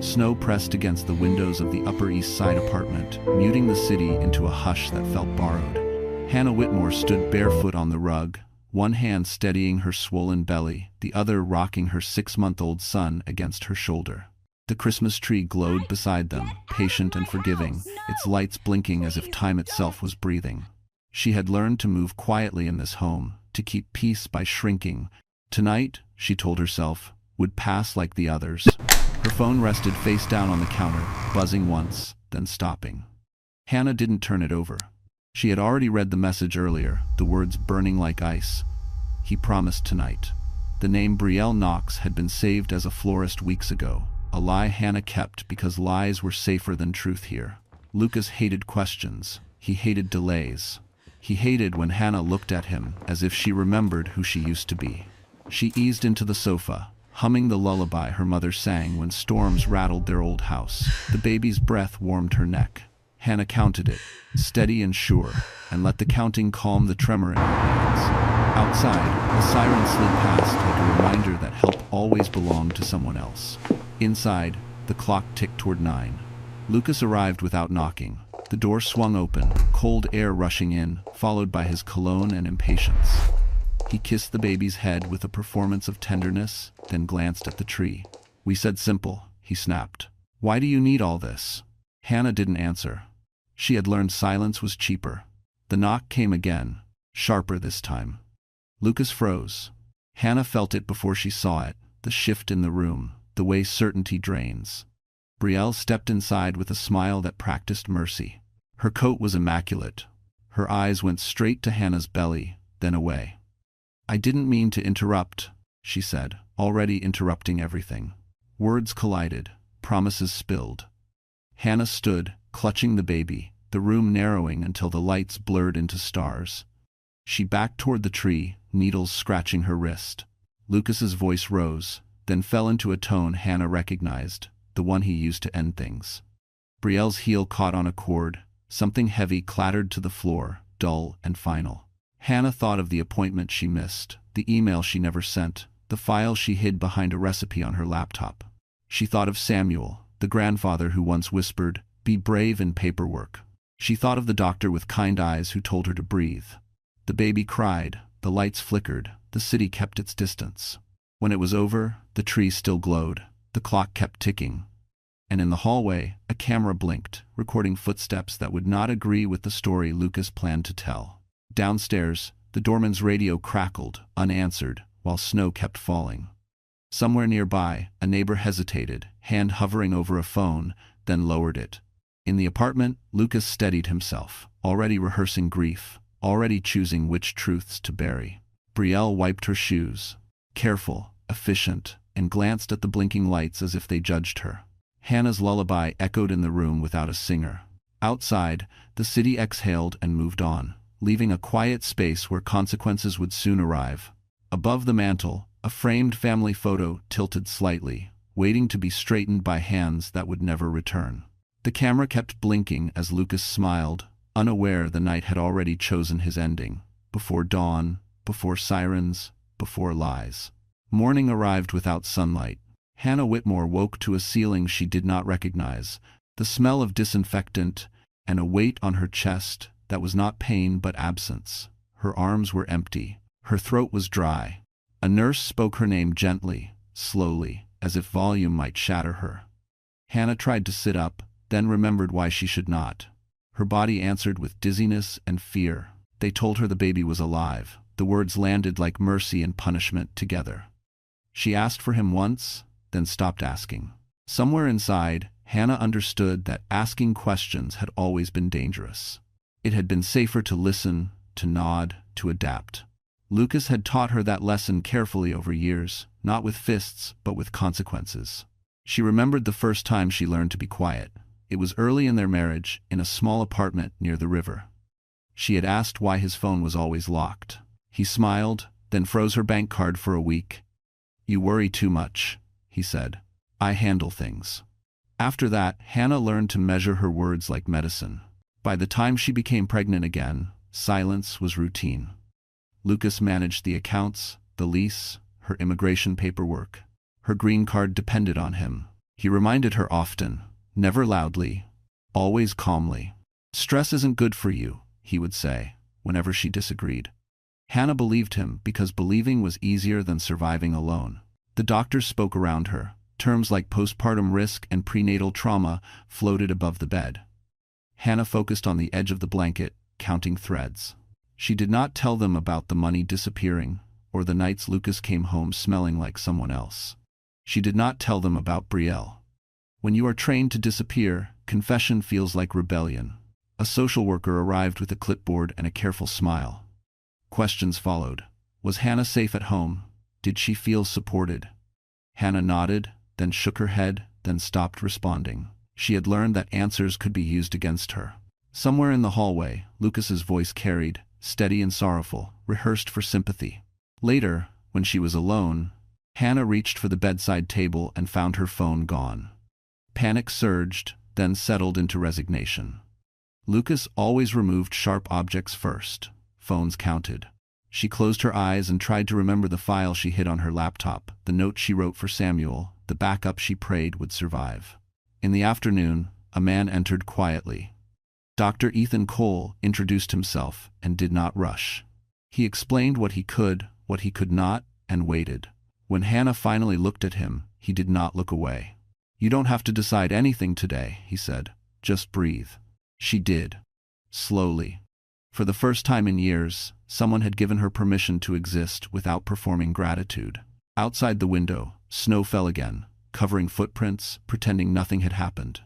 Snow pressed against the windows of the Upper East Side apartment, muting the city into a hush that felt borrowed. Hannah Whitmore stood barefoot on the rug, one hand steadying her swollen belly, the other rocking her 6-month-old son against her shoulder. The Christmas tree glowed beside them, patient and forgiving, its lights blinking as if time itself was breathing. She had learned to move quietly in this home, to keep peace by shrinking. Tonight, she told herself, would pass like the others. Her phone rested face down on the counter, buzzing once, then stopping. Hannah didn't turn it over. She had already read the message earlier, the words burning like ice. He promised tonight. The name Brielle Knox had been saved as a florist weeks ago, a lie Hannah kept because lies were safer than truth here. Lucas hated questions. He hated delays. He hated when Hannah looked at him as if she remembered who she used to be. She eased into the sofa, humming the lullaby her mother sang when storms rattled their old house. The baby's breath warmed her neck. Hannah counted it, steady and sure, and let the counting calm the tremor in her hands. Outside, a siren slid past like a reminder that help always belonged to someone else. Inside, the clock ticked toward 9. Lucas arrived without knocking. The door swung open, cold air rushing in, followed by his cologne and impatience. He kissed the baby's head with a performance of tenderness, then glanced at the tree. "We said simple," he snapped. "Why do you need all this?" Hannah didn't answer. She had learned silence was cheaper. The knock came again, sharper this time. Lucas froze. Hannah felt it before she saw it, the shift in the room, the way certainty drains. Brielle stepped inside with a smile that practiced mercy. Her coat was immaculate. Her eyes went straight to Hannah's belly, then away. "I didn't mean to interrupt," she said, already interrupting everything. Words collided, promises spilled. Hannah stood, clutching the baby, the room narrowing until the lights blurred into stars. She backed toward the tree, needles scratching her wrist. Lucas's voice rose, then fell into a tone Hannah recognized, the one he used to end things. Brielle's heel caught on a cord. Something heavy clattered to the floor, dull and final. Hannah thought of the appointment she missed, the email she never sent, the file she hid behind a recipe on her laptop. She thought of Samuel, the grandfather who once whispered, "Be brave in paperwork." She thought of the doctor with kind eyes who told her to breathe. The baby cried, the lights flickered, the city kept its distance. When it was over, the tree still glowed, the clock kept ticking. And in the hallway, a camera blinked, recording footsteps that would not agree with the story Lucas planned to tell. Downstairs, the doorman's radio crackled, unanswered, while snow kept falling. Somewhere nearby, a neighbor hesitated, hand hovering over a phone, then lowered it. In the apartment, Lucas steadied himself, already rehearsing grief, already choosing which truths to bury. Brielle wiped her shoes, careful, efficient, and glanced at the blinking lights as if they judged her. Hannah's lullaby echoed in the room without a singer. Outside, the city exhaled and moved on, leaving a quiet space where consequences would soon arrive. Above the mantel, a framed family photo tilted slightly, waiting to be straightened by hands that would never return. The camera kept blinking as Lucas smiled, unaware the night had already chosen his ending. Before dawn, before sirens, before lies. Morning arrived without sunlight. Hannah Whitmore woke to a ceiling she did not recognize, the smell of disinfectant, and a weight on her chest that was not pain but absence. Her arms were empty. Her throat was dry. A nurse spoke her name gently, slowly, as if volume might shatter her. Hannah tried to sit up, then remembered why she should not. Her body answered with dizziness and fear. They told her the baby was alive. The words landed like mercy and punishment together. She asked for him once, then stopped asking. Somewhere inside, Hannah understood that asking questions had always been dangerous. It had been safer to listen, to nod, to adapt. Lucas had taught her that lesson carefully over years, not with fists, but with consequences. She remembered the first time she learned to be quiet. It was early in their marriage, in a small apartment near the river. She had asked why his phone was always locked. He smiled, then froze her bank card for a week. "You worry too much," he said. "I handle things." After that, Hannah learned to measure her words like medicine. By the time she became pregnant again, silence was routine. Lucas managed the accounts, the lease, her immigration paperwork. Her green card depended on him. He reminded her often, never loudly, always calmly. "Stress isn't good for you," he would say, whenever she disagreed. Hannah believed him because believing was easier than surviving alone. The doctors spoke around her. Terms like postpartum risk and prenatal trauma floated above the bed. Hannah focused on the edge of the blanket, counting threads. She did not tell them about the money disappearing, or the nights Lucas came home smelling like someone else. She did not tell them about Brielle. When you are trained to disappear, confession feels like rebellion. A social worker arrived with a clipboard and a careful smile. Questions followed. Was Hannah safe at home? Did she feel supported? Hannah nodded, then shook her head, then stopped responding. She had learned that answers could be used against her. Somewhere in the hallway, Lucas's voice carried, steady and sorrowful, rehearsed for sympathy. Later, when she was alone, Hannah reached for the bedside table and found her phone gone. Panic surged, then settled into resignation. Lucas always removed sharp objects first. Phones counted. She closed her eyes and tried to remember the file she hid on her laptop, the note she wrote for Samuel, the backup she prayed would survive. In the afternoon, a man entered quietly. Dr. Ethan Cole introduced himself and did not rush. He explained what he could not, and waited. When Hannah finally looked at him, he did not look away. "You don't have to decide anything today," he said. "Just breathe." She did. Slowly. For the first time in years, someone had given her permission to exist without performing gratitude. Outside the window, snow fell again, covering footprints, pretending nothing had happened.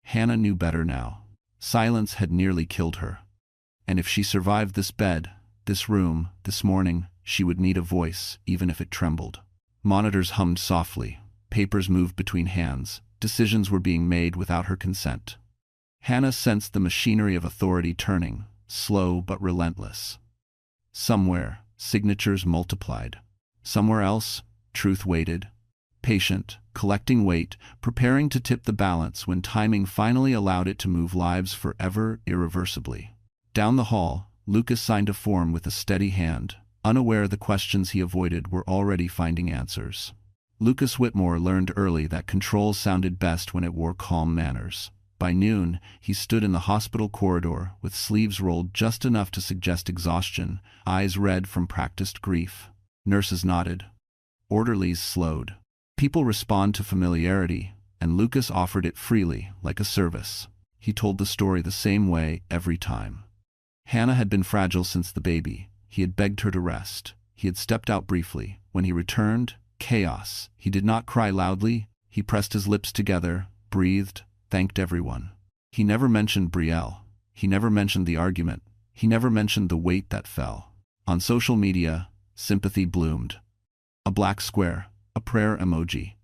Hannah knew better now. Silence had nearly killed her. And if she survived this bed, this room, this morning, she would need a voice, even if it trembled. Monitors hummed softly. Papers moved between hands. Decisions were being made without her consent. Hannah sensed the machinery of authority turning, slow but relentless. Somewhere, signatures multiplied. Somewhere else, truth waited. Patient, collecting weight, preparing to tip the balance when timing finally allowed it to move lives forever irreversibly. Down the hall, Lucas signed a form with a steady hand, unaware the questions he avoided were already finding answers. Lucas Whitmore learned early that control sounded best when it wore calm manners. By noon, he stood in the hospital corridor with sleeves rolled just enough to suggest exhaustion, eyes red from practiced grief. Nurses nodded. Orderlies slowed. People respond to familiarity, and Lucas offered it freely, like a service. He told the story the same way every time. Hannah had been fragile since the baby. He had begged her to rest. He had stepped out briefly. When he returned, chaos. He did not cry loudly. He pressed his lips together, breathed, thanked everyone. He never mentioned Brielle. He never mentioned the argument. He never mentioned the weight that fell. On social media, sympathy bloomed. A black square, a prayer emoji.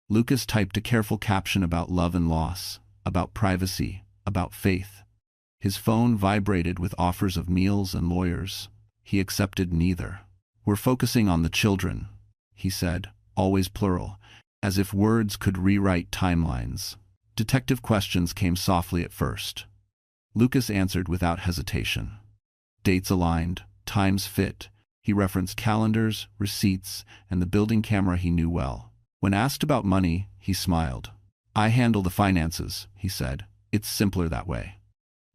Lucas typed a careful caption about love and loss, about privacy, about faith. His phone vibrated with offers of meals and lawyers. He accepted neither. "We're focusing on the children," he said, always plural, as if words could rewrite timelines. Detective questions came softly at first. Lucas answered without hesitation. Dates aligned, times fit. He referenced calendars, receipts, and the building camera he knew well. When asked about money, he smiled. "I handle the finances," he said. "It's simpler that way."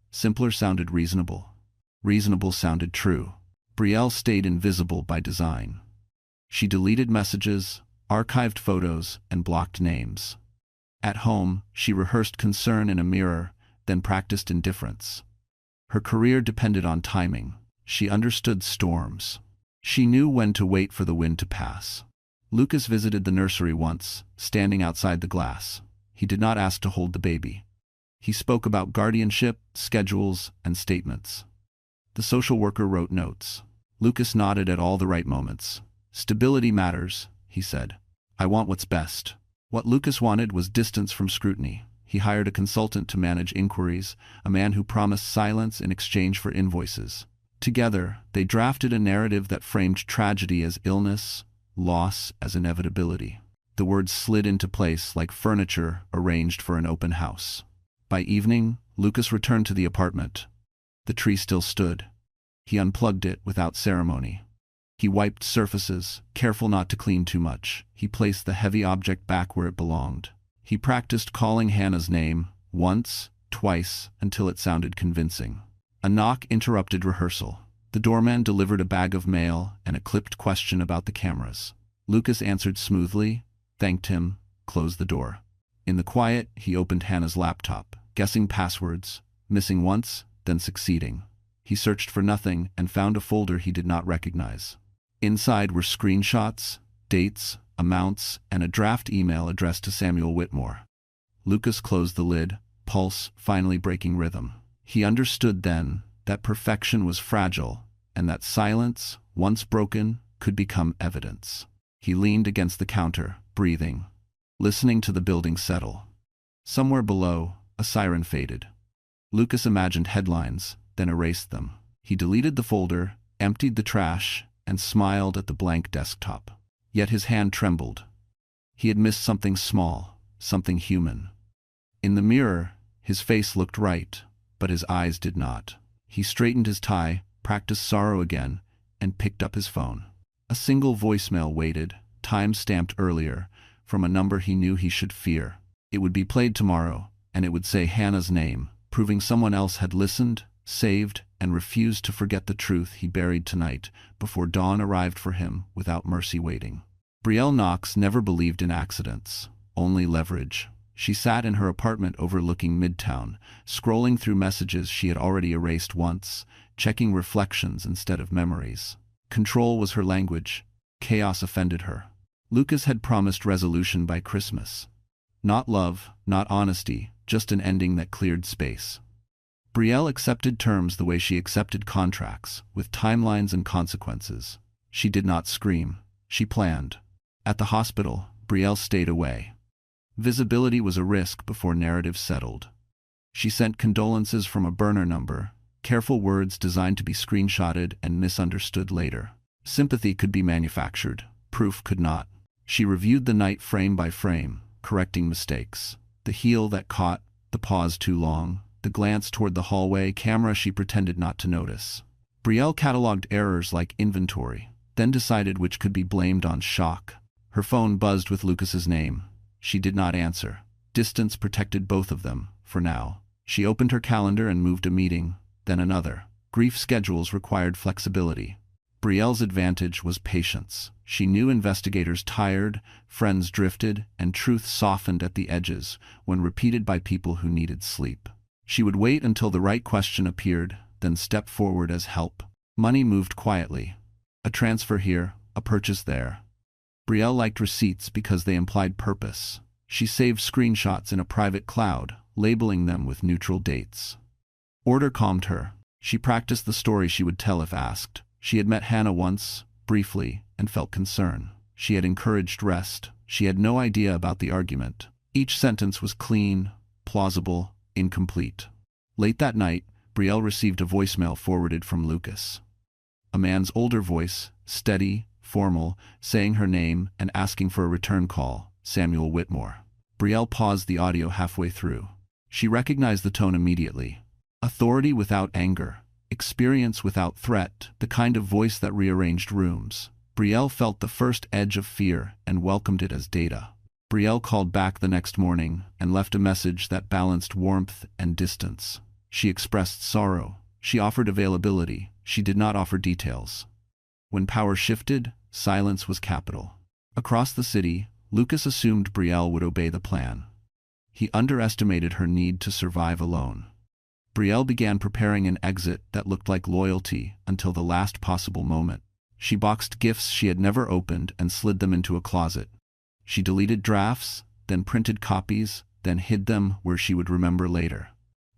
Simpler sounded reasonable. Reasonable sounded true. Brielle stayed invisible by design. She deleted messages, archived photos, and blocked names. At home, she rehearsed concern in a mirror, then practiced indifference. Her career depended on timing. She understood storms. She knew when to wait for the wind to pass. Lucas visited the nursery once, standing outside the glass. He did not ask to hold the baby. He spoke about guardianship, schedules, and statements. The social worker wrote notes. Lucas nodded at all the right moments. "Stability matters," he said. "I want what's best." What Lucas wanted was distance from scrutiny. He hired a consultant to manage inquiries, a man who promised silence in exchange for invoices. Together, they drafted a narrative that framed tragedy as illness, loss as inevitability. The words slid into place like furniture arranged for an open house. By evening, Lucas returned to the apartment. The tree still stood. He unplugged it without ceremony. He wiped surfaces, careful not to clean too much. He placed the heavy object back where it belonged. He practiced calling Hannah's name once, twice, until it sounded convincing. A knock interrupted rehearsal. The doorman delivered a bag of mail and a clipped question about the cameras. Lucas answered smoothly, thanked him, closed the door. In the quiet, he opened Hannah's laptop, guessing passwords, missing once, then succeeding. He searched for nothing and found a folder he did not recognize. Inside were screenshots, dates, amounts, and a draft email addressed to Samuel Whitmore. Lucas closed the lid, pulse finally breaking rhythm. He understood then that perfection was fragile and that silence, once broken, could become evidence. He leaned against the counter, breathing, listening to the building settle. Somewhere below, a siren faded. Lucas imagined headlines, then erased them. He deleted the folder, emptied the trash, and smiled at the blank desktop. Yet his hand trembled. He had missed something small, something human. In the mirror, his face looked right, but his eyes did not. He straightened his tie, practiced sorrow again, and picked up his phone. A single voicemail waited, time-stamped earlier, from a number he knew he should fear. It would be played tomorrow, and it would say Hannah's name, proving someone else had listened, saved, and refused to forget the truth he buried tonight before dawn arrived for him without mercy waiting. Brielle Knox never believed in accidents, only leverage. She sat in her apartment overlooking Midtown, scrolling through messages she had already erased once, checking reflections instead of memories. Control was her language. Chaos offended her. Lucas had promised resolution by Christmas. Not love, not honesty, just an ending that cleared space. Brielle accepted terms the way she accepted contracts, with timelines and consequences. She did not scream. She planned. At the hospital, Brielle stayed away. Visibility was a risk before narrative settled. She sent condolences from a burner number, careful words designed to be screenshotted and misunderstood later. Sympathy could be manufactured, proof could not. She reviewed the night frame by frame, correcting mistakes. The heel that caught, the pause too long, the glance toward the hallway camera she pretended not to notice. Brielle cataloged errors like inventory, then decided which could be blamed on shock. Her phone buzzed with Lucas's name. She did not answer. Distance protected both of them, for now. She opened her calendar and moved a meeting, then another. Grief schedules required flexibility. Brielle's advantage was patience. She knew investigators tired, friends drifted, and truth softened at the edges when repeated by people who needed sleep. She would wait until the right question appeared, then step forward as help. Money moved quietly. A transfer here, a purchase there. Brielle liked receipts because they implied purpose. She saved screenshots in a private cloud, labeling them with neutral dates. Order calmed her. She practiced the story she would tell if asked. She had met Hannah once, briefly, and felt concern. She had encouraged rest. She had no idea about the argument. Each sentence was clean, plausible, incomplete. Late that night, Brielle received a voicemail forwarded from Lucas. A man's older voice, steady, formal, saying her name and asking for a return call, Samuel Whitmore. Brielle paused the audio halfway through. She recognized the tone immediately. Authority without anger, experience without threat, the kind of voice that rearranged rooms. Brielle felt the first edge of fear and welcomed it as data. Brielle called back the next morning and left a message that balanced warmth and distance. She expressed sorrow. She offered availability. She did not offer details. When power shifted, silence was capital. Across the city, Lucas assumed Brielle would obey the plan. He underestimated her need to survive alone. Brielle began preparing an exit that looked like loyalty until the last possible moment. She boxed gifts she had never opened and slid them into a closet. She deleted drafts, then printed copies, then hid them where she would remember later.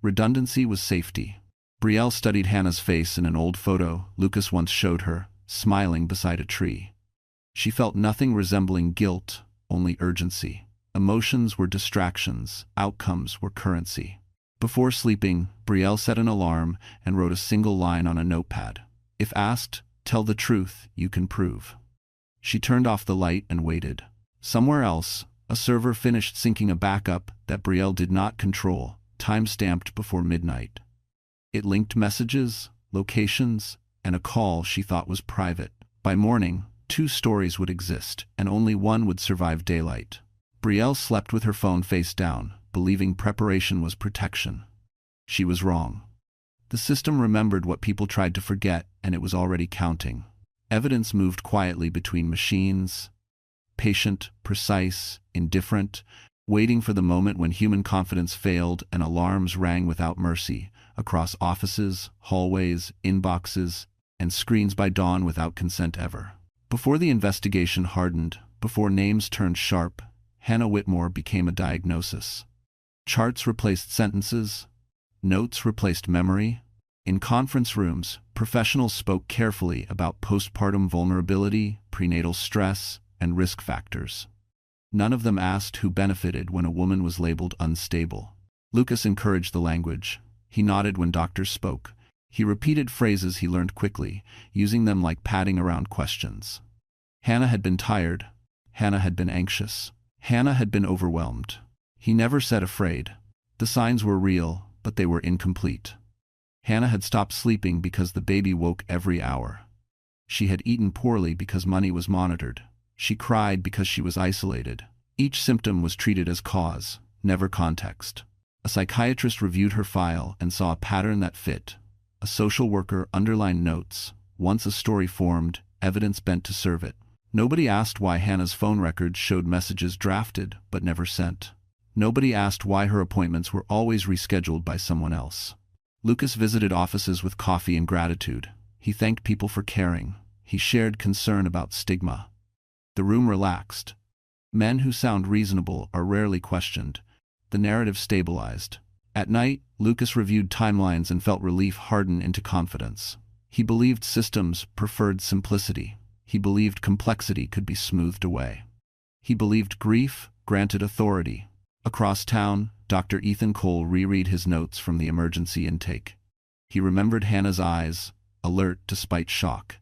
Redundancy was safety. Brielle studied Hannah's face in an old photo Lucas once showed her, smiling beside a tree. She felt nothing resembling guilt, only urgency. Emotions were distractions, outcomes were currency. Before sleeping, Brielle set an alarm and wrote a single line on a notepad. If asked, tell the truth, you can prove. She turned off the light and waited. Somewhere else, a server finished syncing a backup that Brielle did not control, time-stamped before midnight. It linked messages, locations, and a call she thought was private. By morning, 2 stories would exist, and only one would survive daylight. Brielle slept with her phone face down, believing preparation was protection. She was wrong. The system remembered what people tried to forget, and it was already counting. Evidence moved quietly between machines, patient, precise, indifferent, waiting for the moment when human confidence failed and alarms rang without mercy, across offices, hallways, inboxes, and screens by dawn without consent ever. Before the investigation hardened, before names turned sharp, Hannah Whitmore became a diagnosis. Charts replaced sentences, notes replaced memory. In conference rooms, professionals spoke carefully about postpartum vulnerability, prenatal stress, and risk factors. None of them asked who benefited when a woman was labeled unstable. Lucas encouraged the language. He nodded when doctors spoke. He repeated phrases he learned quickly, using them like padding around questions. Hannah had been tired. Hannah had been anxious. Hannah had been overwhelmed. He never said afraid. The signs were real, but they were incomplete. Hannah had stopped sleeping because the baby woke every hour. She had eaten poorly because money was monitored. She cried because she was isolated. Each symptom was treated as cause, never context. A psychiatrist reviewed her file and saw a pattern that fit. A social worker underlined notes. Once a story formed, evidence bent to serve it. Nobody asked why Hannah's phone records showed messages drafted but never sent. Nobody asked why her appointments were always rescheduled by someone else. Lucas visited offices with coffee and gratitude. He thanked people for caring. He shared concern about stigma. The room relaxed. Men who sound reasonable are rarely questioned. The narrative stabilized. At night, Lucas reviewed timelines and felt relief harden into confidence. He believed systems preferred simplicity. He believed complexity could be smoothed away. He believed grief granted authority. Across town, Dr. Ethan Cole reread his notes from the emergency intake. He remembered Hannah's eyes, alert despite shock.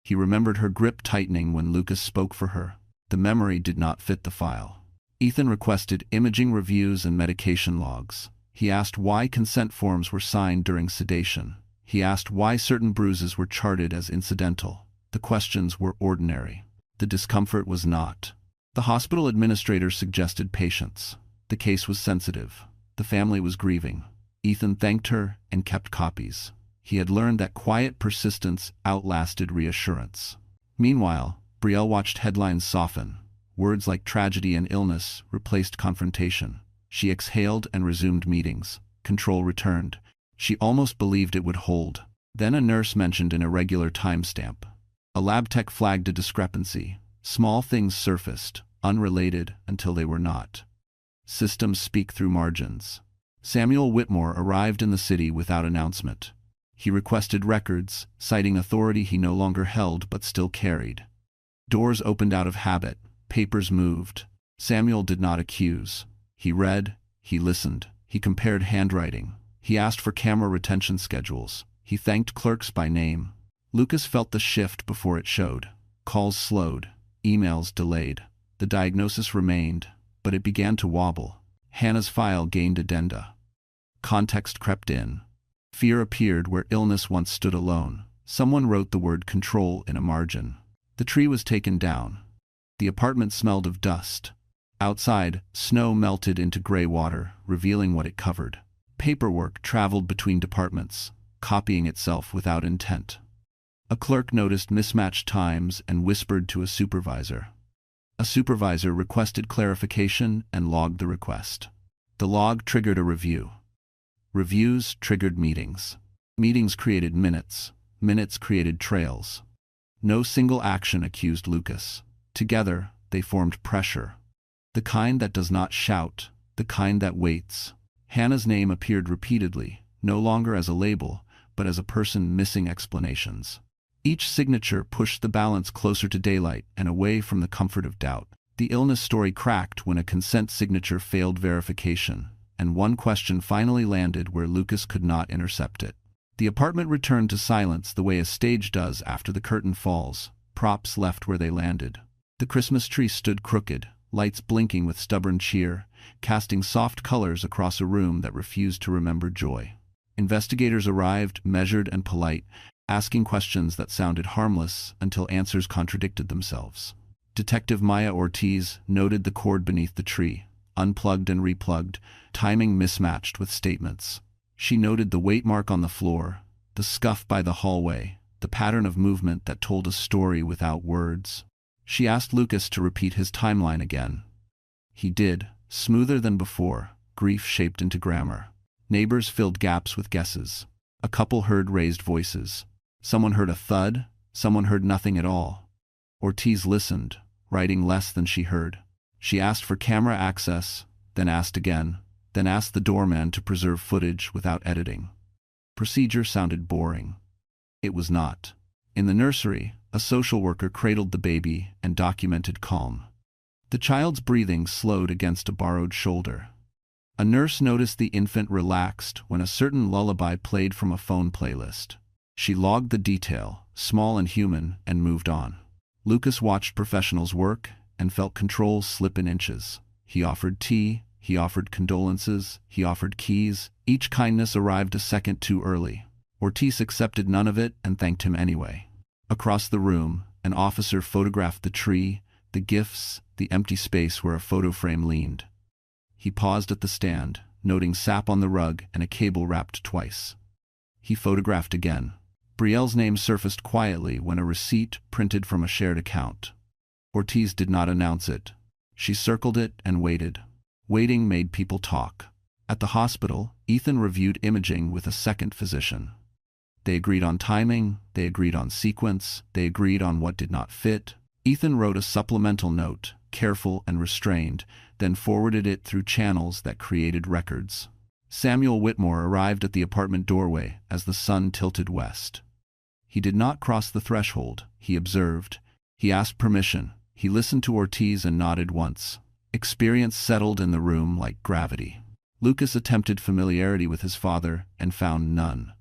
He remembered her grip tightening when Lucas spoke for her. The memory did not fit the file. Ethan requested imaging reviews and medication logs. He asked why consent forms were signed during sedation. He asked why certain bruises were charted as incidental. The questions were ordinary. The discomfort was not. The hospital administrator suggested patience. The case was sensitive. The family was grieving. Ethan thanked her and kept copies. He had learned that quiet persistence outlasted reassurance. Meanwhile, Brielle watched headlines soften. Words like tragedy and illness replaced confrontation. She exhaled and resumed meetings. Control returned. She almost believed it would hold. Then a nurse mentioned an irregular timestamp. A lab tech flagged a discrepancy. Small things surfaced, unrelated until they were not. Systems speak through margins. Samuel Whitmore arrived in the city without announcement. He requested records, citing authority he no longer held but still carried. Doors opened out of habit. Papers moved. Samuel did not accuse. He read. He listened. He compared handwriting. He asked for camera retention schedules. He thanked clerks by name. Lucas felt the shift before it showed. Calls slowed. Emails delayed. The diagnosis remained, but it began to wobble. Hannah's file gained addenda. Context crept in. Fear appeared where illness once stood alone. Someone wrote the word control in a margin. The tree was taken down. The apartment smelled of dust. Outside, snow melted into gray water, revealing what it covered. Paperwork traveled between departments, copying itself without intent. A clerk noticed mismatched times and whispered to a supervisor. A supervisor requested clarification and logged the request. The log triggered a review. Reviews triggered meetings. Meetings created minutes. Minutes created trails. No single action accused Lucas. Together, they formed pressure. The kind that does not shout, the kind that waits. Hannah's name appeared repeatedly, no longer as a label, but as a person missing explanations. Each signature pushed the balance closer to daylight and away from the comfort of doubt. The illness story cracked when a consent signature failed verification, and one question finally landed where Lucas could not intercept it. The apartment returned to silence the way a stage does after the curtain falls. Props left where they landed. The Christmas tree stood crooked, lights blinking with stubborn cheer, casting soft colors across a room that refused to remember joy. Investigators arrived, measured and polite, asking questions that sounded harmless until answers contradicted themselves. Detective Maya Ortiz noted the cord beneath the tree, unplugged and replugged, timing mismatched with statements. She noted the weight mark on the floor, the scuff by the hallway, the pattern of movement that told a story without words. She asked Lucas to repeat his timeline again. He did, smoother than before, grief shaped into grammar. Neighbors filled gaps with guesses. A couple heard raised voices. Someone heard a thud, someone heard nothing at all. Ortiz listened, writing less than she heard. She asked for camera access, then asked again, then asked the doorman to preserve footage without editing. Procedure sounded boring. It was not. In the nursery, a social worker cradled the baby and documented calm. The child's breathing slowed against a borrowed shoulder. A nurse noticed the infant relaxed when a certain lullaby played from a phone playlist. She logged the detail, small and human, and moved on. Lucas watched professionals work and felt control slip in inches. He offered tea, he offered condolences, he offered keys. Each kindness arrived a second too early. Ortiz accepted none of it and thanked him anyway. Across the room, an officer photographed the tree, the gifts, the empty space where a photo frame leaned. He paused at the stand, noting sap on the rug and a cable wrapped twice. He photographed again. Brielle's name surfaced quietly when a receipt printed from a shared account. Ortiz did not announce it. She circled it and waited. Waiting made people talk. At the hospital, Ethan reviewed imaging with a second physician. They agreed on timing, they agreed on sequence, they agreed on what did not fit. Ethan wrote a supplemental note, careful and restrained, then forwarded it through channels that created records. Samuel Whitmore arrived at the apartment doorway as the sun tilted west. He did not cross the threshold, he observed. He asked permission. He listened to Ortiz and nodded once. Experience settled in the room like gravity. Lucas attempted familiarity with his father and found none.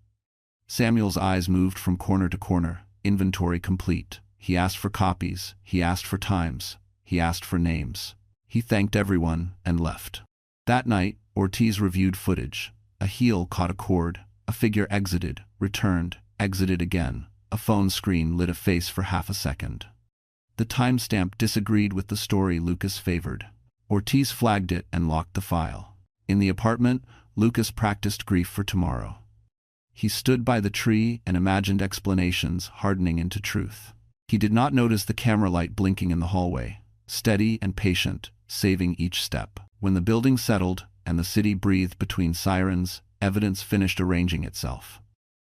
Samuel's eyes moved from corner to corner, inventory complete. He asked for copies, he asked for times, he asked for names. He thanked everyone and left. That night, Ortiz reviewed footage. A heel caught a cord, a figure exited, returned, exited again. A phone screen lit a face for half a second. The timestamp disagreed with the story Lucas favored. Ortiz flagged it and locked the file. In the apartment, Lucas practiced grief for tomorrow. He stood by the tree and imagined explanations hardening into truth. He did not notice the camera light blinking in the hallway, steady and patient, saving each step. When the building settled and the city breathed between sirens, evidence finished arranging itself.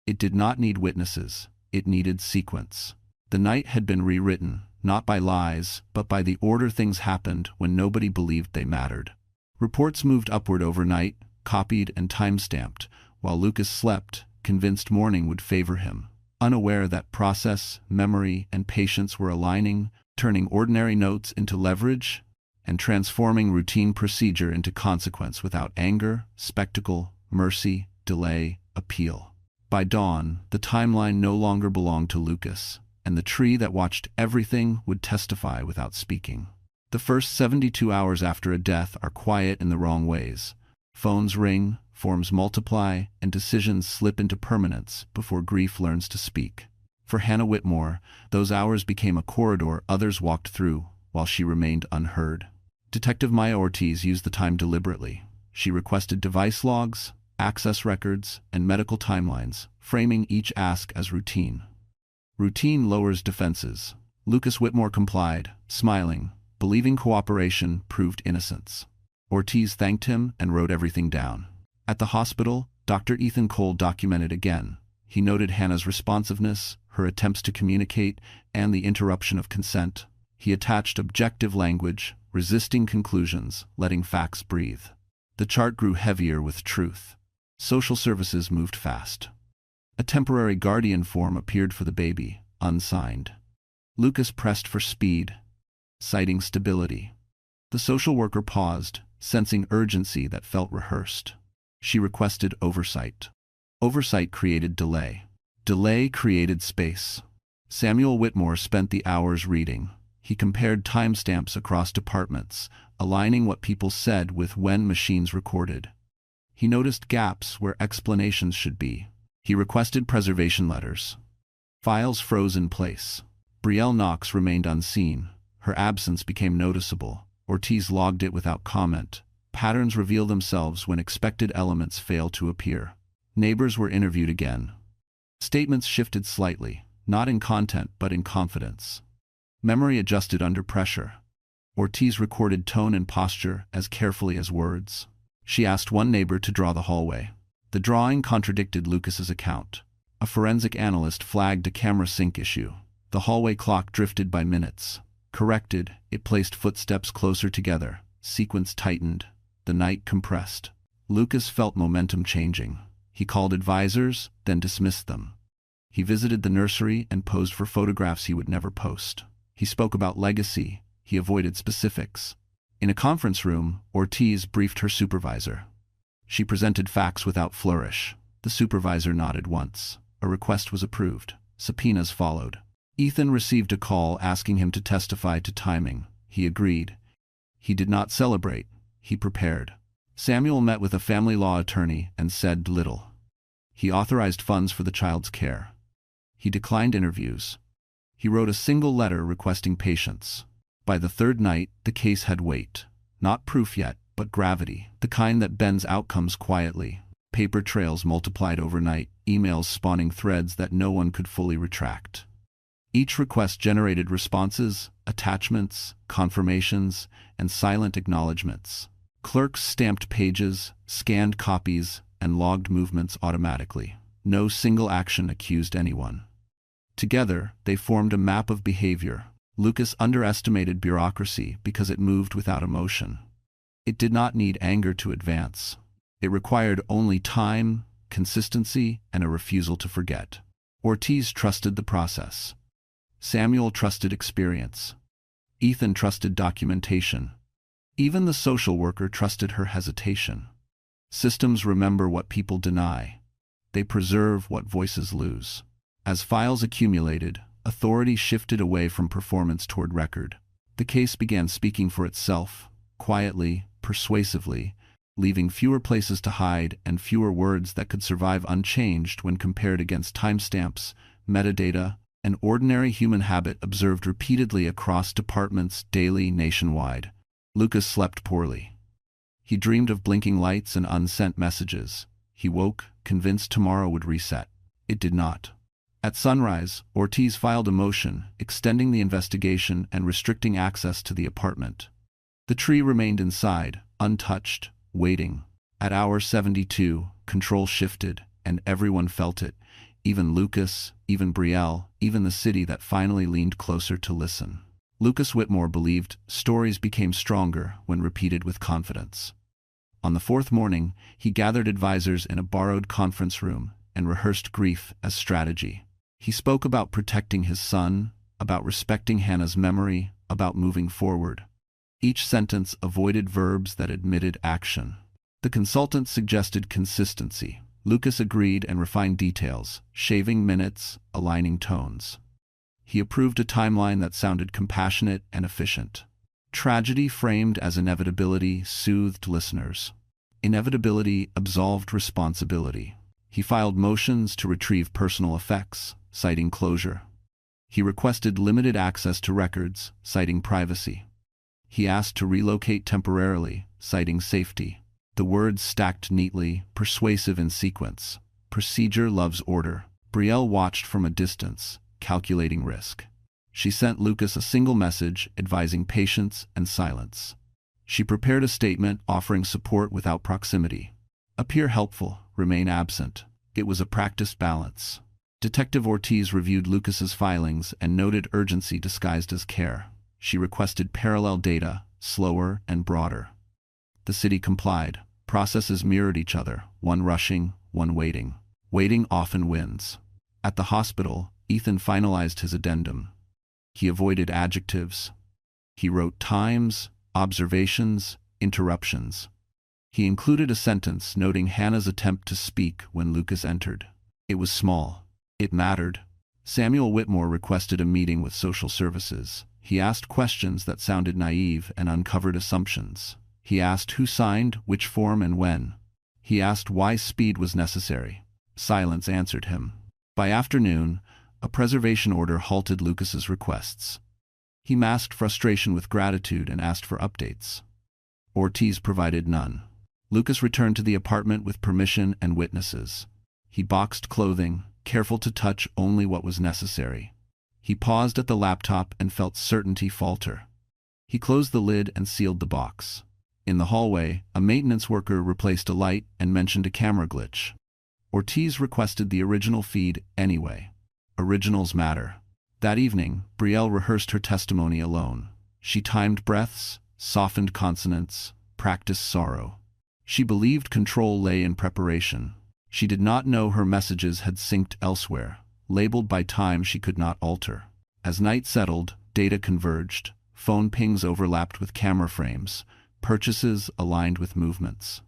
It did not need witnesses, it needed sequence. The night had been rewritten, not by lies, but by the order things happened when nobody believed they mattered. Reports moved upward overnight, copied and time-stamped, while Lucas slept, convinced morning would favor him, unaware that process, memory, and patience were aligning, turning ordinary notes into leverage, and transforming routine procedure into consequence without anger, spectacle, mercy, delay, appeal. By dawn, the timeline no longer belonged to Lucas, and the tree that watched everything would testify without speaking. The first 72 hours after a death are quiet in the wrong ways. Phones ring, forms multiply, and decisions slip into permanence before grief learns to speak. For Hannah Whitmore, those hours became a corridor others walked through, while she remained unheard. Detective Maya Ortiz used the time deliberately. She requested device logs, access records, and medical timelines, framing each ask as routine. Routine lowers defenses. Lucas Whitmore complied, smiling, believing cooperation proved innocence. Ortiz thanked him and wrote everything down. At the hospital, Dr. Ethan Cole documented again. He noted Hannah's responsiveness, her attempts to communicate, and the interruption of consent. He attached objective language, resisting conclusions, letting facts breathe. The chart grew heavier with truth. Social services moved fast. A temporary guardian form appeared for the baby, unsigned. Lucas pressed for speed, citing stability. The social worker paused, sensing urgency that felt rehearsed. She requested oversight. Oversight created delay. Delay created space. Samuel Whitmore spent the hours reading. He compared timestamps across departments, aligning what people said with when machines recorded. He noticed gaps where explanations should be. He requested preservation letters. Files froze in place. Brielle Knox remained unseen. Her absence became noticeable. Ortiz logged it without comment. Patterns reveal themselves when expected elements fail to appear. Neighbors were interviewed again. Statements shifted slightly, not in content but in confidence. Memory adjusted under pressure. Ortiz recorded tone and posture as carefully as words. She asked one neighbor to draw the hallway. The drawing contradicted Lucas's account. A forensic analyst flagged a camera sync issue. The hallway clock drifted by minutes. Corrected, it placed footsteps closer together. Sequence tightened. The night compressed. Lucas felt momentum changing. He called advisors, then dismissed them. He visited the nursery and posed for photographs he would never post. He spoke about legacy. He avoided specifics. In a conference room, Ortiz briefed her supervisor. She presented facts without flourish. The supervisor nodded once. A request was approved. Subpoenas followed. Ethan received a call asking him to testify to timing. He agreed. He did not celebrate. He prepared. Samuel met with a family law attorney and said little. He authorized funds for the child's care. He declined interviews. He wrote a single letter requesting patience. By the third night, the case had weight. Not proof yet, but gravity, the kind that bends outcomes quietly. Paper trails multiplied overnight, emails spawning threads that no one could fully retract. Each request generated responses, attachments, confirmations, and silent acknowledgments. Clerks stamped pages, scanned copies, and logged movements automatically. No single action accused anyone. Together, they formed a map of behavior. Lucas underestimated bureaucracy because it moved without emotion. It did not need anger to advance. It required only time, consistency, and a refusal to forget. Ortiz trusted the process. Samuel trusted experience. Ethan trusted documentation. Even the social worker trusted her hesitation. Systems remember what people deny. They preserve what voices lose. As files accumulated, authority shifted away from performance toward record. The case began speaking for itself, quietly, persuasively, leaving fewer places to hide and fewer words that could survive unchanged when compared against timestamps, metadata, an ordinary human habit observed repeatedly across departments daily nationwide. Lucas slept poorly. He dreamed of blinking lights and unsent messages. He woke, convinced tomorrow would reset. It did not. At sunrise, Ortiz filed a motion, extending the investigation and restricting access to the apartment. The tree remained inside, untouched, waiting. At hour 72, control shifted, and everyone felt it. Even Lucas, even Brielle, even the city that finally leaned closer to listen. Lucas Whitmore believed stories became stronger when repeated with confidence. On the fourth morning, he gathered advisors in a borrowed conference room and rehearsed grief as strategy. He spoke about protecting his son, about respecting Hannah's memory, about moving forward. Each sentence avoided verbs that admitted action. The consultant suggested consistency. Lucas agreed and refined details, shaving minutes, aligning tones. He approved a timeline that sounded compassionate and efficient. Tragedy framed as inevitability soothed listeners. Inevitability absolved responsibility. He filed motions to retrieve personal effects, citing closure. He requested limited access to records, citing privacy. He asked to relocate temporarily, citing safety. The words stacked neatly, persuasive in sequence. Procedure loves order. Brielle watched from a distance, calculating risk. She sent Lucas a single message advising patience and silence. She prepared a statement offering support without proximity. Appear helpful, remain absent. It was a practiced balance. Detective Ortiz reviewed Lucas's filings and noted urgency disguised as care. She requested parallel data, slower and broader. The city complied. Processes mirrored each other, one rushing, one waiting. Waiting often wins. At the hospital, Ethan finalized his addendum. He avoided adjectives. He wrote times, observations, interruptions. He included a sentence noting Hannah's attempt to speak when Lucas entered. It was small. It mattered. Samuel Whitmore requested a meeting with social services. He asked questions that sounded naive and uncovered assumptions. He asked who signed, which form, and when. He asked why speed was necessary. Silence answered him. By afternoon, a preservation order halted Lucas's requests. He masked frustration with gratitude and asked for updates. Ortiz provided none. Lucas returned to the apartment with permission and witnesses. He boxed clothing, careful to touch only what was necessary. He paused at the laptop and felt certainty falter. He closed the lid and sealed the box. In the hallway, a maintenance worker replaced a light and mentioned a camera glitch. Ortiz requested the original feed anyway. Originals matter. That evening, Brielle rehearsed her testimony alone. She timed breaths, softened consonants, practiced sorrow. She believed control lay in preparation. She did not know her messages had synced elsewhere, labeled by time she could not alter. As night settled, data converged, phone pings overlapped with camera frames, purchases aligned with movements.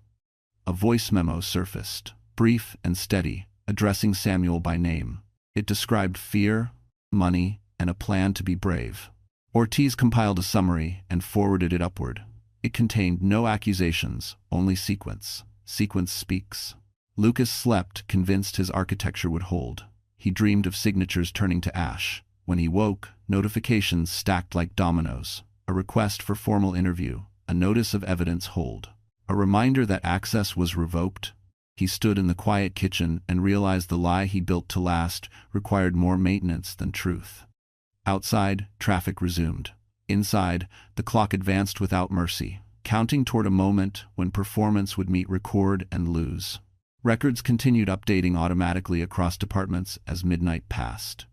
A voice memo surfaced, brief and steady, addressing Samuel by name. It described fear, money, and a plan to be brave. Ortiz compiled a summary and forwarded it upward. It contained no accusations, only sequence. Sequence speaks. Lucas slept, convinced his architecture would hold. He dreamed of signatures turning to ash. When he woke, notifications stacked like dominoes. A request for formal interview, a notice of evidence hold, a reminder that access was revoked. He stood in the quiet kitchen and realized the lie he built to last required more maintenance than truth. Outside, traffic resumed. Inside, the clock advanced without mercy, counting toward a moment when performance would meet record and lose. Records continued updating automatically across departments as midnight passed.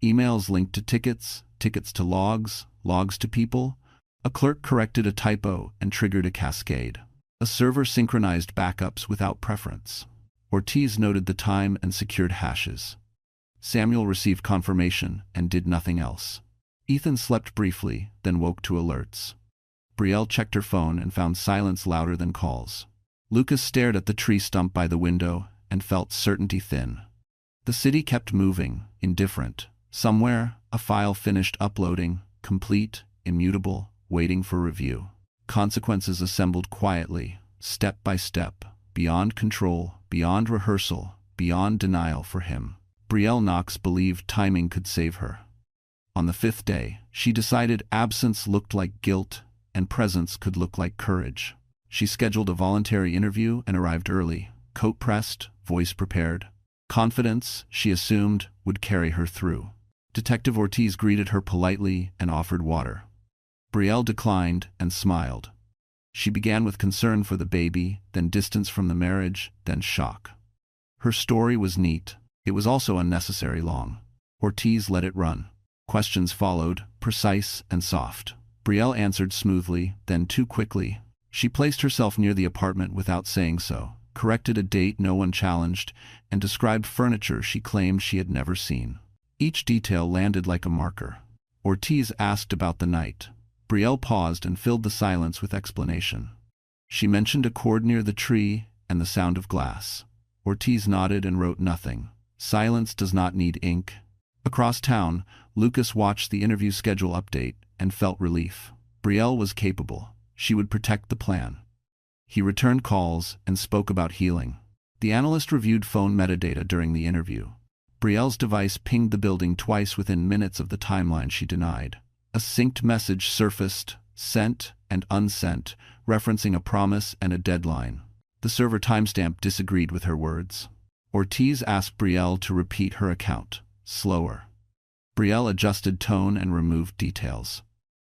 Emails linked to tickets, tickets to logs, logs to people. A clerk corrected a typo and triggered a cascade. A server synchronized backups without preference. Ortiz noted the time and secured hashes. Samuel received confirmation and did nothing else. Ethan slept briefly, then woke to alerts. Brielle checked her phone and found silence louder than calls. Lucas stared at the tree stump by the window and felt certainty thin. The city kept moving, indifferent. Somewhere, a file finished uploading, complete, immutable, waiting for review. Consequences assembled quietly, step by step, beyond control, beyond rehearsal, beyond denial for him. Brielle Knox believed timing could save her. On the 5th day, she decided absence looked like guilt and presence could look like courage. She scheduled a voluntary interview and arrived early, coat pressed, voice prepared. Confidence, she assumed, would carry her through. Detective Ortiz greeted her politely and offered water. Brielle declined and smiled. She began with concern for the baby, then distance from the marriage, then shock. Her story was neat. It was also unnecessary long. Ortiz let it run. Questions followed, precise and soft. Brielle answered smoothly, then too quickly. She placed herself near the apartment without saying so, corrected a date no one challenged, and described furniture she claimed she had never seen. Each detail landed like a marker. Ortiz asked about the night. Brielle paused and filled the silence with explanation. She mentioned a cord near the tree and the sound of glass. Ortiz nodded and wrote nothing. Silence does not need ink. Across town, Lucas watched the interview schedule update and felt relief. Brielle was capable. She would protect the plan. He returned calls and spoke about healing. The analyst reviewed phone metadata during the interview. Brielle's device pinged the building twice within minutes of the timeline she denied. A synced message surfaced, sent and unsent, referencing a promise and a deadline. The server timestamp disagreed with her words. Ortiz asked Brielle to repeat her account, slower. Brielle adjusted tone and removed details.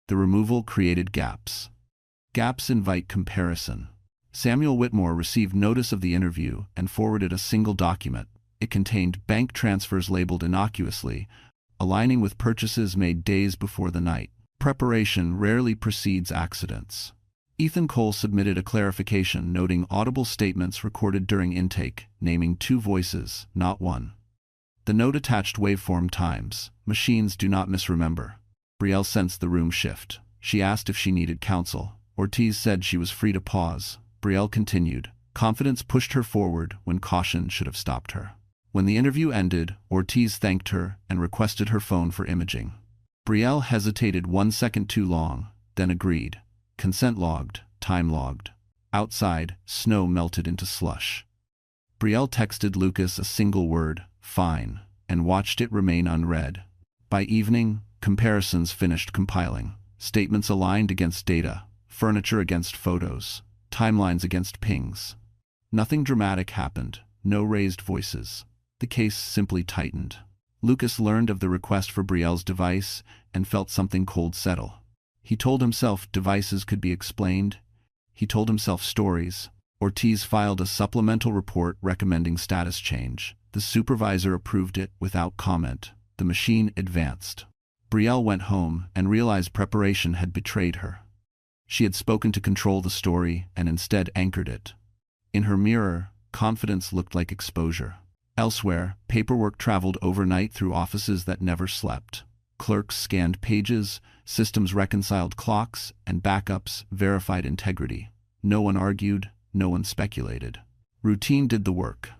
The removal created gaps. Gaps invite comparison. Samuel Whitmore received notice of the interview and forwarded a single document. It contained bank transfers labeled innocuously, aligning with purchases made days before the night. Preparation rarely precedes accidents. Ethan Cole submitted a clarification noting audible statements recorded during intake, naming 2 voices, not 1. The note attached waveform times. Machines do not misremember. Brielle sensed the room shift. She asked if she needed counsel. Ortiz said she was free to pause. Brielle continued. Confidence pushed her forward when caution should have stopped her. When the interview ended, Ortiz thanked her and requested her phone for imaging. Brielle hesitated 1 second too long, then agreed. Consent logged, time logged. Outside, snow melted into slush. Brielle texted Lucas a single word, fine, and watched it remain unread. By evening, Comparisons finished compiling. Statements aligned against data, furniture against photos, timelines against pings. Nothing dramatic happened, no raised voices. The case simply tightened. Lucas learned of the request for Brielle's device and felt something cold settle. He told himself devices could be explained. He told himself stories. Ortiz filed a supplemental report recommending status change. The supervisor approved it without comment. The machine advanced. Brielle went home and realized preparation had betrayed her. She had spoken to control the story and instead anchored it. In her mirror, confidence looked like exposure. Elsewhere, paperwork traveled overnight through offices that never slept. Clerks scanned pages, systems reconciled clocks, and backups verified integrity. No one argued, no one speculated. Routine did the work.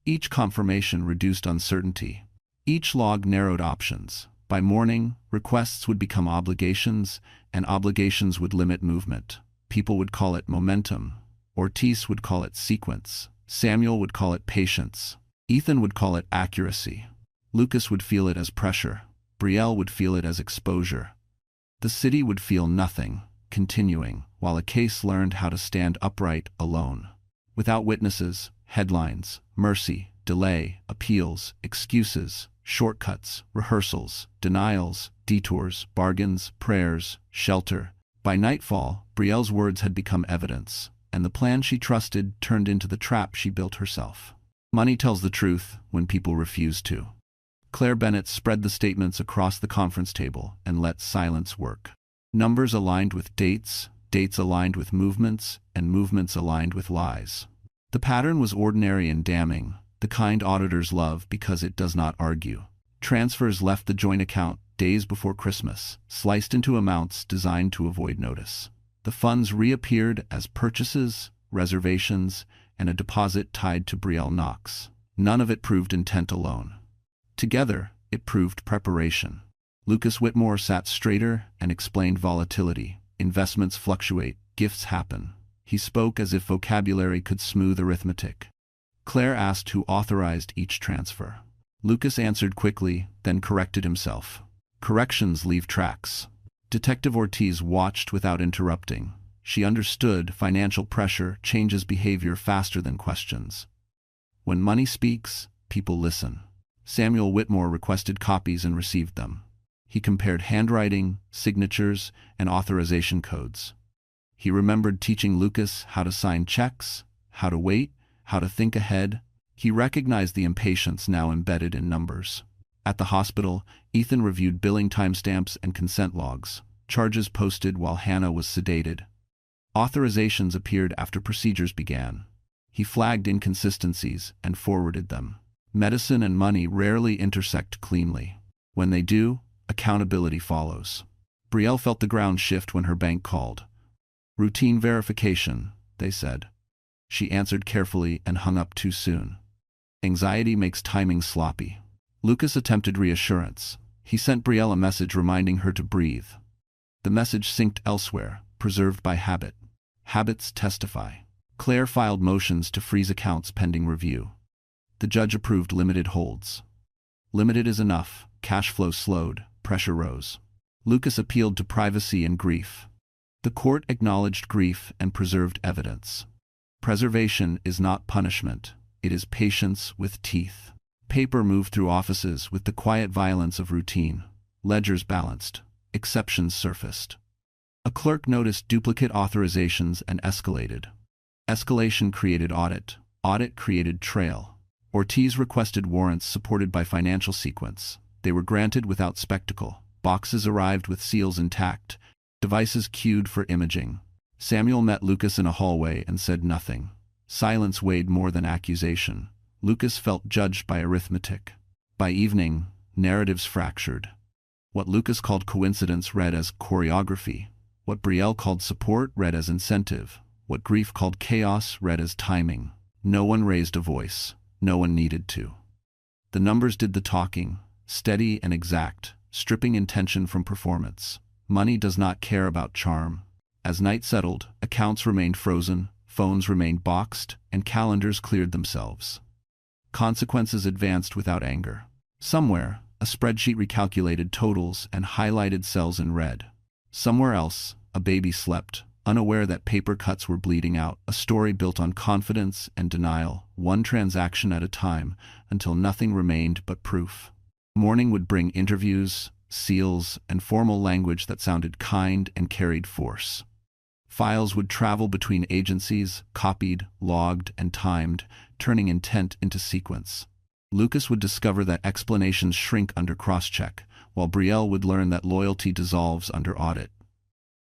Each confirmation reduced uncertainty. Each log narrowed options. By morning, requests would become obligations, and obligations would limit movement. People would call it momentum. Ortiz would call it sequence. Samuel would call it patience. Ethan would call it accuracy. Lucas would feel it as pressure. Brielle would feel it as exposure. The city would feel nothing, continuing, while a case learned how to stand upright alone. Without witnesses, headlines, mercy, delay, appeals, excuses, shortcuts, rehearsals, denials, detours, bargains, prayers, shelter. By nightfall, Brielle's words had become evidence, and the plan she trusted turned into the trap she built herself. Money tells the truth when people refuse to. Claire Bennett spread the statements across the conference table and let silence work. Numbers aligned with dates, dates aligned with movements, and movements aligned with lies. The pattern was ordinary and damning, the kind auditors love because it does not argue. Transfers left the joint account days before Christmas, sliced into amounts designed to avoid notice. The funds reappeared as purchases, reservations, and a deposit tied to Brielle Knox. None of it proved intent alone. Together, it proved preparation. Lucas Whitmore sat straighter and explained volatility. Investments fluctuate, gifts happen. He spoke as if vocabulary could smooth arithmetic. Claire asked who authorized each transfer. Lucas answered quickly, then corrected himself. Corrections leave tracks. Detective Ortiz watched without interrupting. She understood financial pressure changes behavior faster than questions. When money speaks, people listen. Samuel Whitmore requested copies and received them. He compared handwriting, signatures, and authorization codes. He remembered teaching Lucas how to sign checks, how to wait, how to think ahead. He recognized the impatience now embedded in numbers. At the hospital, Ethan reviewed billing timestamps and consent logs, charges posted while Hannah was sedated. Authorizations appeared after procedures began. He flagged inconsistencies and forwarded them. Medicine and money rarely intersect cleanly. When they do, accountability follows. Brielle felt the ground shift when her bank called. Routine verification, they said. She answered carefully and hung up too soon. Anxiety makes timing sloppy. Lucas attempted reassurance. He sent Brielle a message reminding her to breathe. The message synced elsewhere, preserved by habit. Habits testify. Claire filed motions to freeze accounts pending review. The judge approved limited holds. Limited is enough. Cash flow slowed. Pressure rose. Lucas appealed to privacy and grief. The court acknowledged grief and preserved evidence. Preservation is not punishment. It is patience with teeth. Paper moved through offices with the quiet violence of routine. Ledgers balanced. Exceptions surfaced. A clerk noticed duplicate authorizations and escalated. Escalation created audit. Audit created trail. Ortiz requested warrants supported by financial sequence. They were granted without spectacle. Boxes arrived with seals intact. Devices queued for imaging. Samuel met Lucas in a hallway and said nothing. Silence weighed more than accusation. Lucas felt judged by arithmetic. By evening, narratives fractured. What Lucas called coincidence read as choreography. What Brielle called support read as incentive. What grief called chaos read as timing. No one raised a voice. No one needed to. The numbers did the talking, steady and exact, stripping intention from performance. Money does not care about charm. As night settled, accounts remained frozen, phones remained boxed, and calendars cleared themselves. Consequences advanced without anger. Somewhere, A spreadsheet recalculated totals and highlighted cells in red. Somewhere else, a baby slept, unaware that paper cuts were bleeding out, a story built on confidence and denial, one transaction at a time, until nothing remained but proof. Morning would bring interviews, seals, and formal language that sounded kind and carried force. Files would travel between agencies, copied, logged, and timed, turning intent into sequence. Lucas would discover that explanations shrink under cross-check, while Brielle would learn that loyalty dissolves under audit.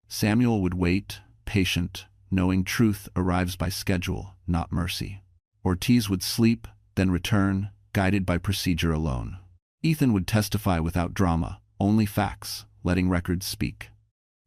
Samuel would wait, patient, knowing truth arrives by schedule, not mercy. Ortiz would sleep, then return, guided by procedure alone. Ethan would testify without drama, only facts, letting records speak.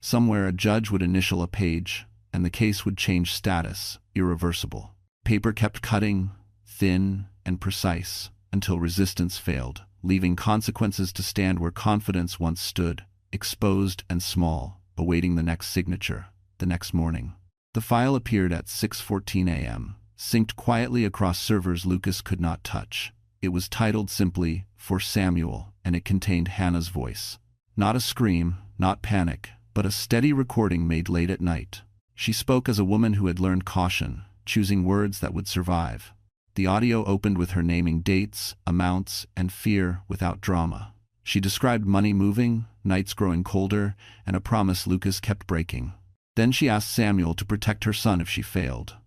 Somewhere a judge would initial a page, and the case would change status, irreversible. Paper kept cutting, thin and precise, until resistance failed, leaving consequences to stand where confidence once stood, exposed and small, awaiting the next signature. The next morning, the file appeared at 6:14 a.m., synced quietly across servers Lucas could not touch. It was titled simply, "For Samuel," and it contained Hannah's voice. Not a scream, not panic, but a steady recording made late at night. She spoke as a woman who had learned caution, choosing words that would survive. The audio opened with her naming dates, amounts, and fear without drama. She described money moving, nights growing colder, and a promise Lucas kept breaking. Then she asked Samuel to protect her son if she failed.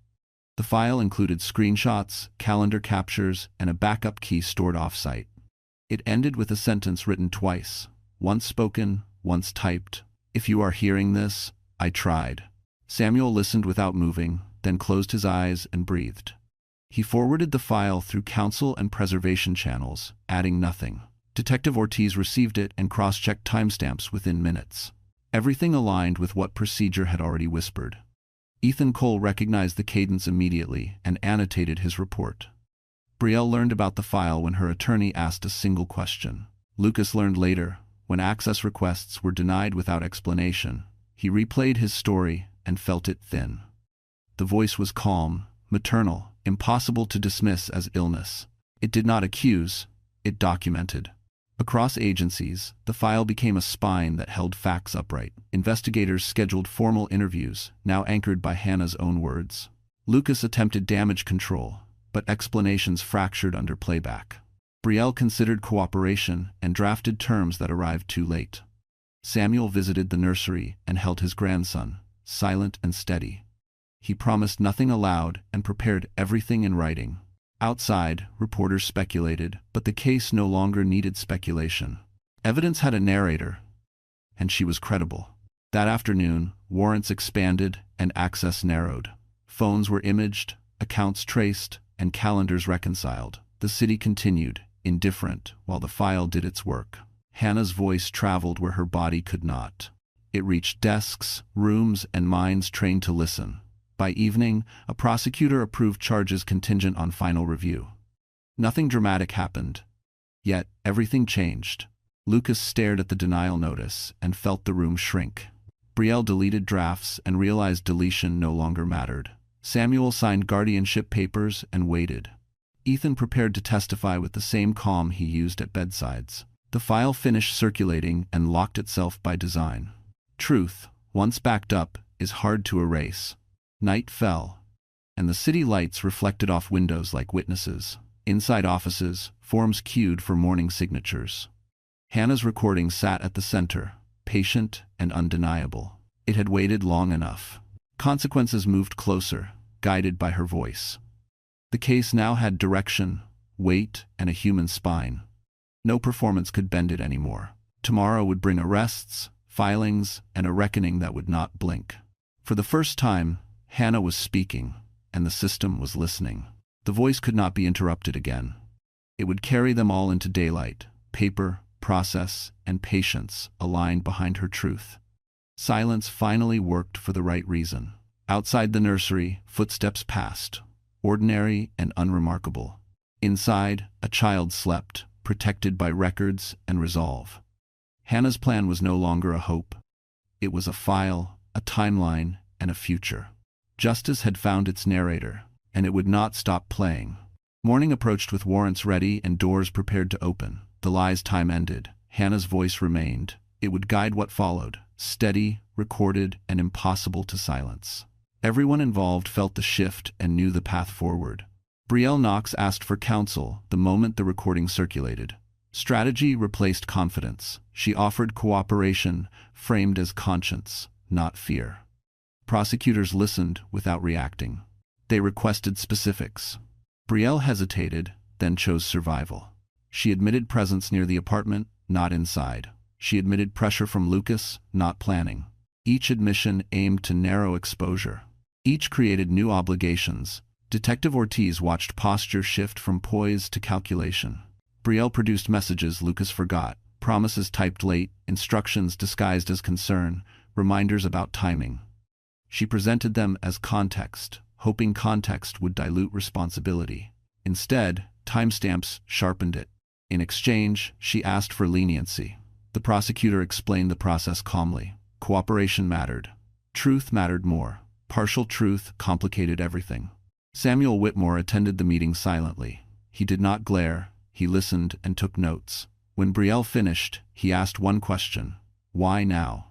The file included screenshots, calendar captures, and a backup key stored off-site. It ended with a sentence written twice, once spoken, once typed. "If you are hearing this, I tried." Samuel listened without moving, then closed his eyes and breathed. He forwarded the file through counsel and preservation channels, adding nothing. Detective Ortiz received it and cross-checked timestamps within minutes. Everything aligned with what procedure had already whispered. Ethan Cole recognized the cadence immediately and annotated his report. Brielle learned about the file when her attorney asked a single question. Lucas learned later, when access requests were denied without explanation. He replayed his story and felt it thin. The voice was calm, maternal, impossible to dismiss as illness. It did not accuse, it documented. Across agencies, the file became a spine that held facts upright. Investigators scheduled formal interviews, now anchored by Hannah's own words. Lucas attempted damage control, but explanations fractured under playback. Brielle considered cooperation and drafted terms that arrived too late. Samuel visited the nursery and held his grandson, silent and steady. He promised nothing aloud and prepared everything in writing. Outside, reporters speculated, but the case no longer needed speculation. Evidence had a narrator, and she was credible. That afternoon, warrants expanded and access narrowed. Phones were imaged, accounts traced, and calendars reconciled. The city continued, indifferent, while the file did its work. Hannah's voice traveled where her body could not. It reached desks, rooms, and minds trained to listen. By evening, a prosecutor approved charges contingent on final review. Nothing dramatic happened. Yet, everything changed. Lucas stared at the denial notice and felt the room shrink. Brielle deleted drafts and realized deletion no longer mattered. Samuel signed guardianship papers and waited. Ethan prepared to testify with the same calm he used at bedsides. The file finished circulating and locked itself by design. Truth, once backed up, is hard to erase. Night fell, and the city lights reflected off windows like witnesses. Inside offices, forms queued for morning signatures. Hannah's recording sat at the center, patient and undeniable. It had waited long enough. Consequences moved closer, guided by her voice. The case now had direction, weight, and a human spine. No performance could bend it anymore. Tomorrow would bring arrests, filings, and a reckoning that would not blink. For the first time, Hannah was speaking, and the system was listening. The voice could not be interrupted again. It would carry them all into daylight, paper, process, and patience aligned behind her truth. Silence finally worked for the right reason. Outside the nursery, footsteps passed, ordinary and unremarkable. Inside, a child slept, protected by records and resolve. Hannah's plan was no longer a hope. It was a file, a timeline, and a future. Justice had found its narrator, and it would not stop playing. Morning approached with warrants ready and doors prepared to open. The lie's time ended. Hannah's voice remained. It would guide what followed, steady, recorded, and impossible to silence. Everyone involved felt the shift and knew the path forward. Brielle Knox asked for counsel the moment the recording circulated. Strategy replaced confidence. She offered cooperation, framed as conscience, not fear. Prosecutors listened without reacting. They requested specifics. Brielle hesitated, then chose survival. She admitted presence near the apartment, not inside. She admitted pressure from Lucas, not planning. Each admission aimed to narrow exposure. Each created new obligations. Detective Ortiz watched posture shift from poise to calculation. Brielle produced messages Lucas forgot, promises typed late, instructions disguised as concern, reminders about timing. She presented them as context, hoping context would dilute responsibility. Instead, timestamps sharpened it. In exchange, she asked for leniency. The prosecutor explained the process calmly. Cooperation mattered. Truth mattered more. Partial truth complicated everything. Samuel Whitmore attended the meeting silently. He did not glare. He listened and took notes. When Brielle finished, he asked one question. Why now?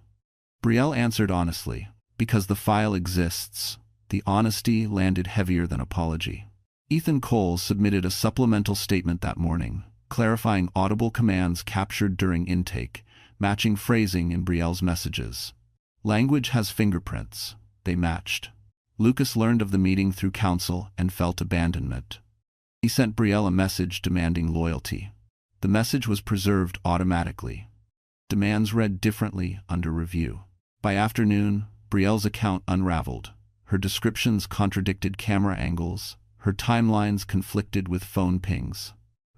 Brielle answered honestly. Because the file exists. The honesty landed heavier than apology. Ethan Cole submitted a supplemental statement that morning, clarifying audible commands captured during intake, matching phrasing in Brielle's messages. Language has fingerprints. They matched. Lucas learned of the meeting through counsel and felt abandonment. He sent Brielle a message demanding loyalty. The message was preserved automatically. Demands read differently under review. By afternoon, Brielle's account unraveled. Her descriptions contradicted camera angles. Her timelines conflicted with phone pings.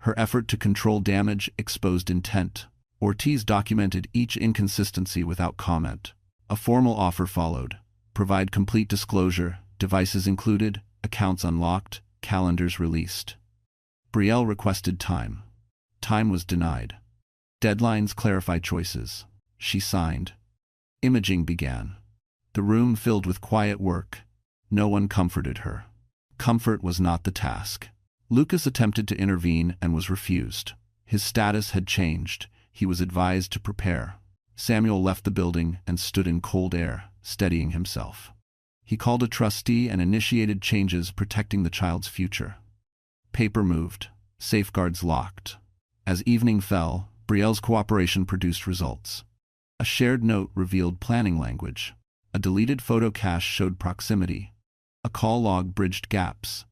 Her effort to control damage exposed intent. Ortiz documented each inconsistency without comment. A formal offer followed. Provide complete disclosure, devices included, accounts unlocked, calendars released. Brielle requested time. Time was denied. Deadlines clarified choices. She signed. Imaging began. The room filled with quiet work. No one comforted her. Comfort was not the task. Lucas attempted to intervene and was refused. His status had changed. He was advised to prepare. Samuel left the building and stood in cold air, steadying himself. He called a trustee and initiated changes protecting the child's future. Paper moved. Safeguards locked. As evening fell, Brielle's cooperation produced results. A shared note revealed planning language. A deleted photo cache showed proximity. A call log bridged gaps.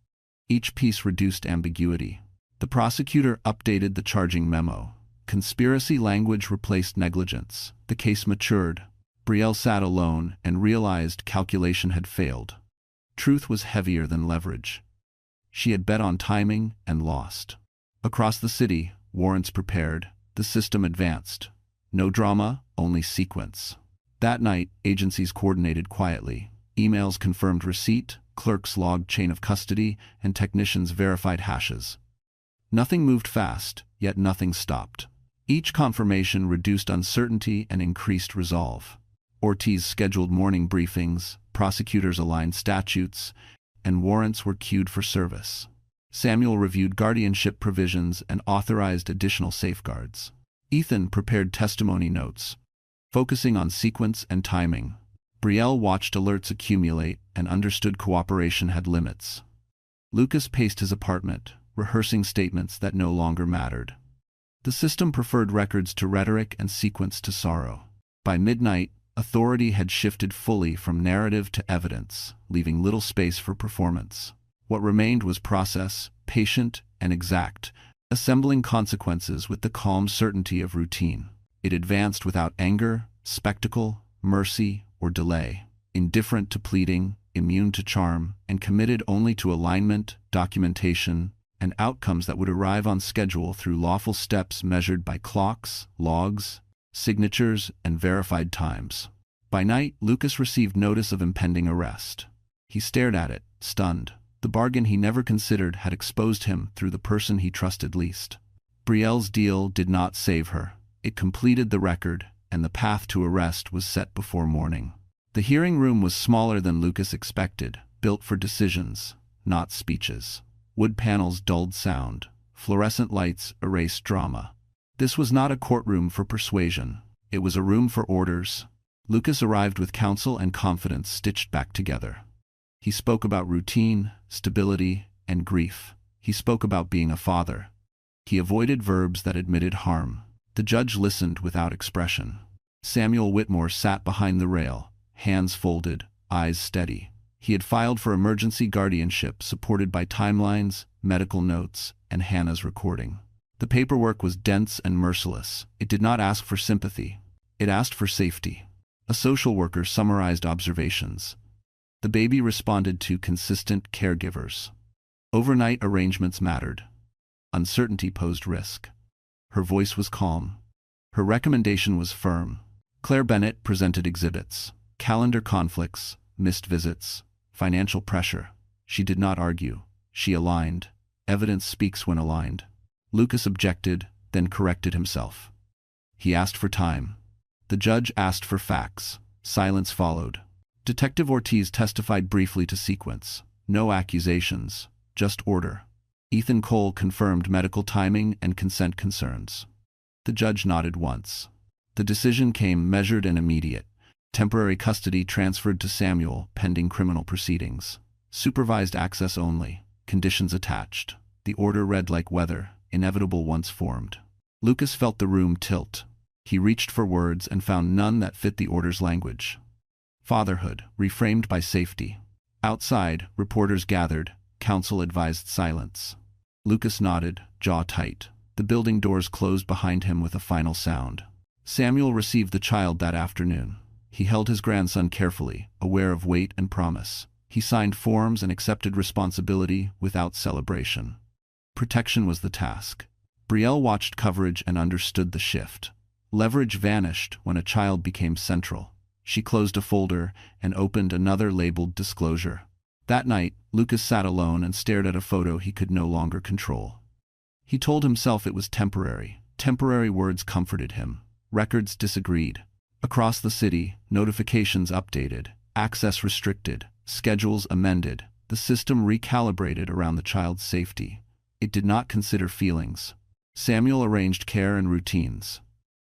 Each piece reduced ambiguity. The prosecutor updated the charging memo. Conspiracy language replaced negligence. The case matured. Brielle sat alone and realized calculation had failed. Truth was heavier than leverage. She had bet on timing and lost. Across the city, warrants prepared. The system advanced. No drama, only sequence. That night, agencies coordinated quietly. Emails confirmed receipt, clerks logged chain of custody, and technicians verified hashes. Nothing moved fast, yet nothing stopped. Each confirmation reduced uncertainty and increased resolve. Ortiz scheduled morning briefings, prosecutors aligned statutes, and warrants were queued for service. Samuel reviewed guardianship provisions and authorized additional safeguards. Ethan prepared testimony notes, focusing on sequence and timing. Brielle watched alerts accumulate and understood cooperation had limits. Lucas paced his apartment, rehearsing statements that no longer mattered. The system preferred records to rhetoric and sequence to sorrow. By midnight, authority had shifted fully from narrative to evidence, leaving little space for performance. What remained was process, patient and exact, assembling consequences with the calm certainty of routine. It advanced without anger, spectacle, mercy, or delay, indifferent to pleading, immune to charm, and committed only to alignment, documentation, and outcomes that would arrive on schedule through lawful steps measured by clocks, logs, signatures, and verified times. By night, Lucas received notice of impending arrest. He stared at it, stunned. The bargain he never considered had exposed him through the person he trusted least. Brielle's deal did not save her. It completed the record, and the path to arrest was set before morning. The hearing room was smaller than Lucas expected, built for decisions, not speeches. Wood panels dulled sound. Fluorescent lights erased drama. This was not a courtroom for persuasion. It was a room for orders. Lucas arrived with counsel and confidence stitched back together. He spoke about routine, stability, and grief. He spoke about being a father. He avoided verbs that admitted harm. The judge listened without expression. Samuel Whitmore sat behind the rail, hands folded, eyes steady. He had filed for emergency guardianship supported by timelines, medical notes, and Hannah's recording. The paperwork was dense and merciless. It did not ask for sympathy. It asked for safety. A social worker summarized observations. The baby responded to consistent caregivers. Overnight arrangements mattered. Uncertainty posed risk. Her voice was calm. Her recommendation was firm. Claire Bennett presented exhibits. Calendar conflicts, missed visits, financial pressure. She did not argue. She aligned. Evidence speaks when aligned. Lucas objected, then corrected himself. He asked for time. The judge asked for facts. Silence followed. Detective Ortiz testified briefly to sequence. No accusations, just order. Ethan Cole confirmed medical timing and consent concerns. The judge nodded once. The decision came measured and immediate. Temporary custody transferred to Samuel pending criminal proceedings. Supervised access only. Conditions attached. The order read like weather, inevitable once formed. Lucas felt the room tilt. He reached for words and found none that fit the order's language. Fatherhood, reframed by safety. Outside, reporters gathered. Counsel advised silence. Lucas nodded, jaw tight. The building doors closed behind him with a final sound. Samuel received the child that afternoon. He held his grandson carefully, aware of weight and promise. He signed forms and accepted responsibility without celebration. Protection was the task. Brielle watched coverage and understood the shift. Leverage vanished when a child became central. She closed a folder and opened another labeled disclosure. That night, Lucas sat alone and stared at a photo he could no longer control. He told himself it was temporary. Temporary words comforted him. Records disagreed. Across the city, notifications updated, access restricted, schedules amended, the system recalibrated around the child's safety. It did not consider feelings. Samuel arranged care and routines.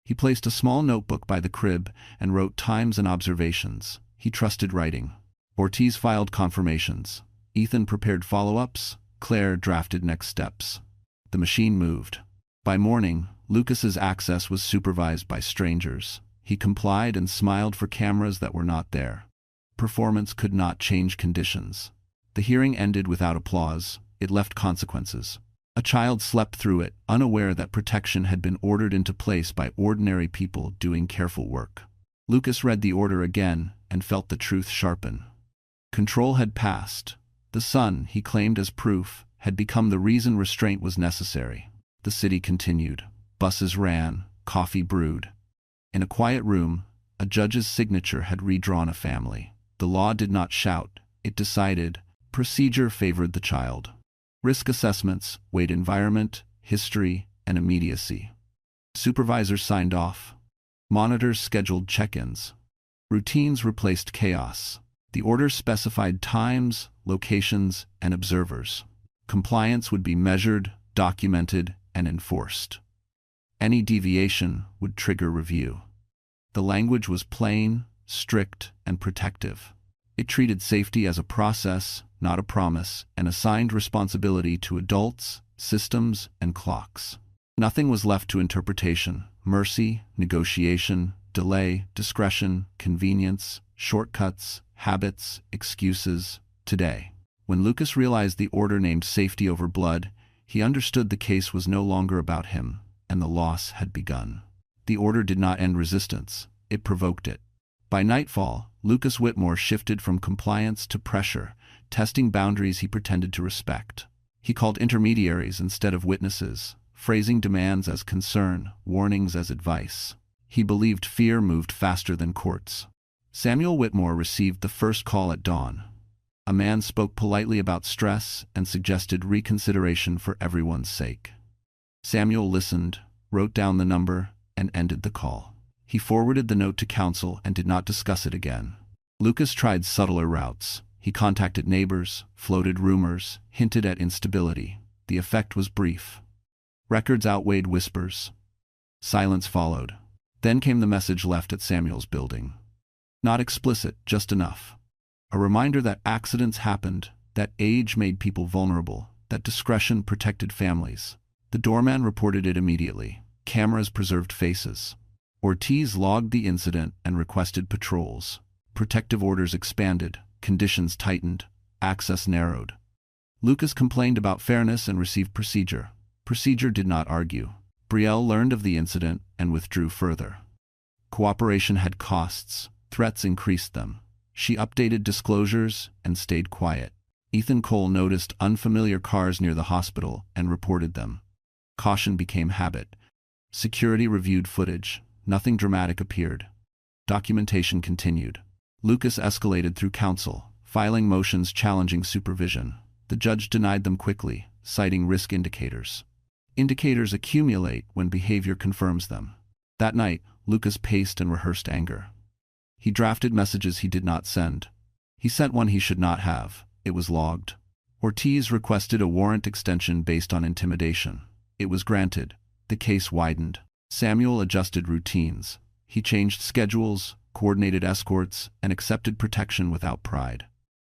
He placed a small notebook by the crib and wrote times and observations. He trusted writing. Ortiz filed confirmations. Ethan prepared follow-ups. Claire drafted next steps. The machine moved. By morning, Lucas's access was supervised by strangers. He complied and smiled for cameras that were not there. Performance could not change conditions. The hearing ended without applause. It left consequences. A child slept through it, unaware that protection had been ordered into place by ordinary people doing careful work. Lucas read the order again and felt the truth sharpen. Control had passed. The son, he claimed as proof, had become the reason restraint was necessary. The city continued. Buses ran, coffee brewed. In a quiet room, a judge's signature had redrawn a family. The law did not shout. It decided. Procedure favored the child. Risk assessments weighed environment, history, and immediacy. Supervisors signed off. Monitors scheduled check-ins. Routines replaced chaos. The order specified times, locations, and observers. Compliance would be measured, documented, and enforced. Any deviation would trigger review. The language was plain, strict, and protective. It treated safety as a process, not a promise, and assigned responsibility to adults, systems, and clocks. Nothing was left to interpretation. Mercy, negotiation, delay, discretion, convenience, shortcuts, habits, excuses. Today, when Lucas realized the order named safety over blood, he understood the case was no longer about him, and the loss had begun. The order did not end resistance. It provoked it. By nightfall, Lucas Whitmore shifted from compliance to pressure, testing boundaries he pretended to respect. He called intermediaries instead of witnesses, phrasing demands as concern, warnings as advice. He believed fear moved faster than courts. Samuel Whitmore received the first call at dawn. A man spoke politely about stress and suggested reconsideration for everyone's sake. Samuel listened, wrote down the number, and ended the call. He forwarded the note to counsel and did not discuss it again. Lucas tried subtler routes. He contacted neighbors, floated rumors, hinted at instability. The effect was brief. Records outweighed whispers. Silence followed. Then came the message left at Samuel's building. Not explicit, just enough. A reminder that accidents happened, that age made people vulnerable, that discretion protected families. The doorman reported it immediately. Cameras preserved faces. Ortiz logged the incident and requested patrols. Protective orders expanded, conditions tightened, access narrowed. Lucas complained about fairness and received procedure. Procedure did not argue. Brielle learned of the incident and withdrew further. Cooperation had costs. Threats increased them. She updated disclosures and stayed quiet. Ethan Cole noticed unfamiliar cars near the hospital and reported them. Caution became habit. Security reviewed footage. Nothing dramatic appeared. Documentation continued. Lucas escalated through counsel, filing motions challenging supervision. The judge denied them quickly, citing risk indicators. Indicators accumulate when behavior confirms them. That night, Lucas paced and rehearsed anger. He drafted messages he did not send. He sent one he should not have. It was logged. Ortiz requested a warrant extension based on intimidation. It was granted. The case widened. Samuel adjusted routines. He changed schedules, coordinated escorts, and accepted protection without pride.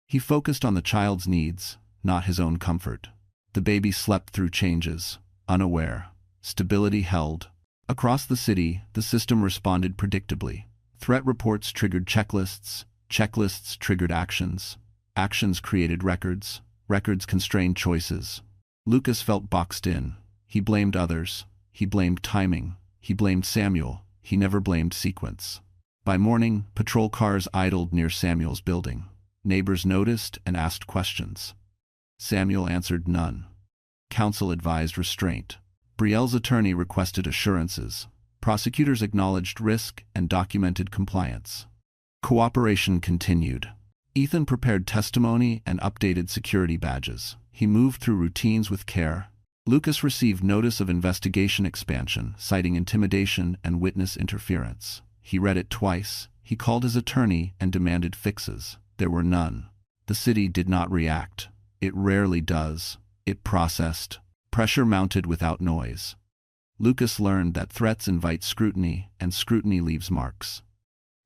He focused on the child's needs, not his own comfort. The baby slept through changes, unaware. Stability held. Across the city, the system responded predictably. Threat reports triggered checklists. Checklists triggered actions. Actions created records. Records constrained choices. Lucas felt boxed in. He blamed others. He blamed timing. He blamed Samuel. He never blamed sequence. By morning, patrol cars idled near Samuel's building. Neighbors noticed and asked questions. Samuel answered none. Counsel advised restraint. Brielle's attorney requested assurances. Prosecutors acknowledged risk and documented compliance. Cooperation continued. Ethan prepared testimony and updated security badges. He moved through routines with care. Lucas received notice of investigation expansion, citing intimidation and witness interference. He read it twice. He called his attorney and demanded fixes. There were none. The city did not react. It rarely does. It processed. Pressure mounted without noise. Lucas learned that threats invite scrutiny, and scrutiny leaves marks.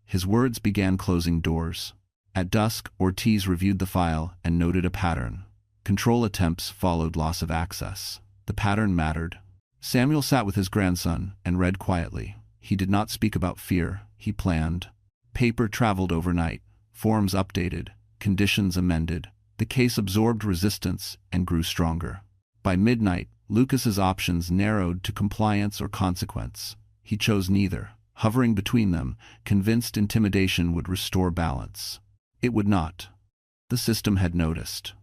His words began closing doors. At dusk, Ortiz reviewed the file and noted a pattern. Control attempts followed loss of access. The pattern mattered. Samuel sat with his grandson and read quietly. He did not speak about fear. He planned. Paper traveled overnight. Forms updated. Conditions amended. The case absorbed resistance and grew stronger. By midnight, Lucas's options narrowed to compliance or consequence. He chose neither, hovering between them, convinced intimidation would restore balance. It would not. The system had noticed.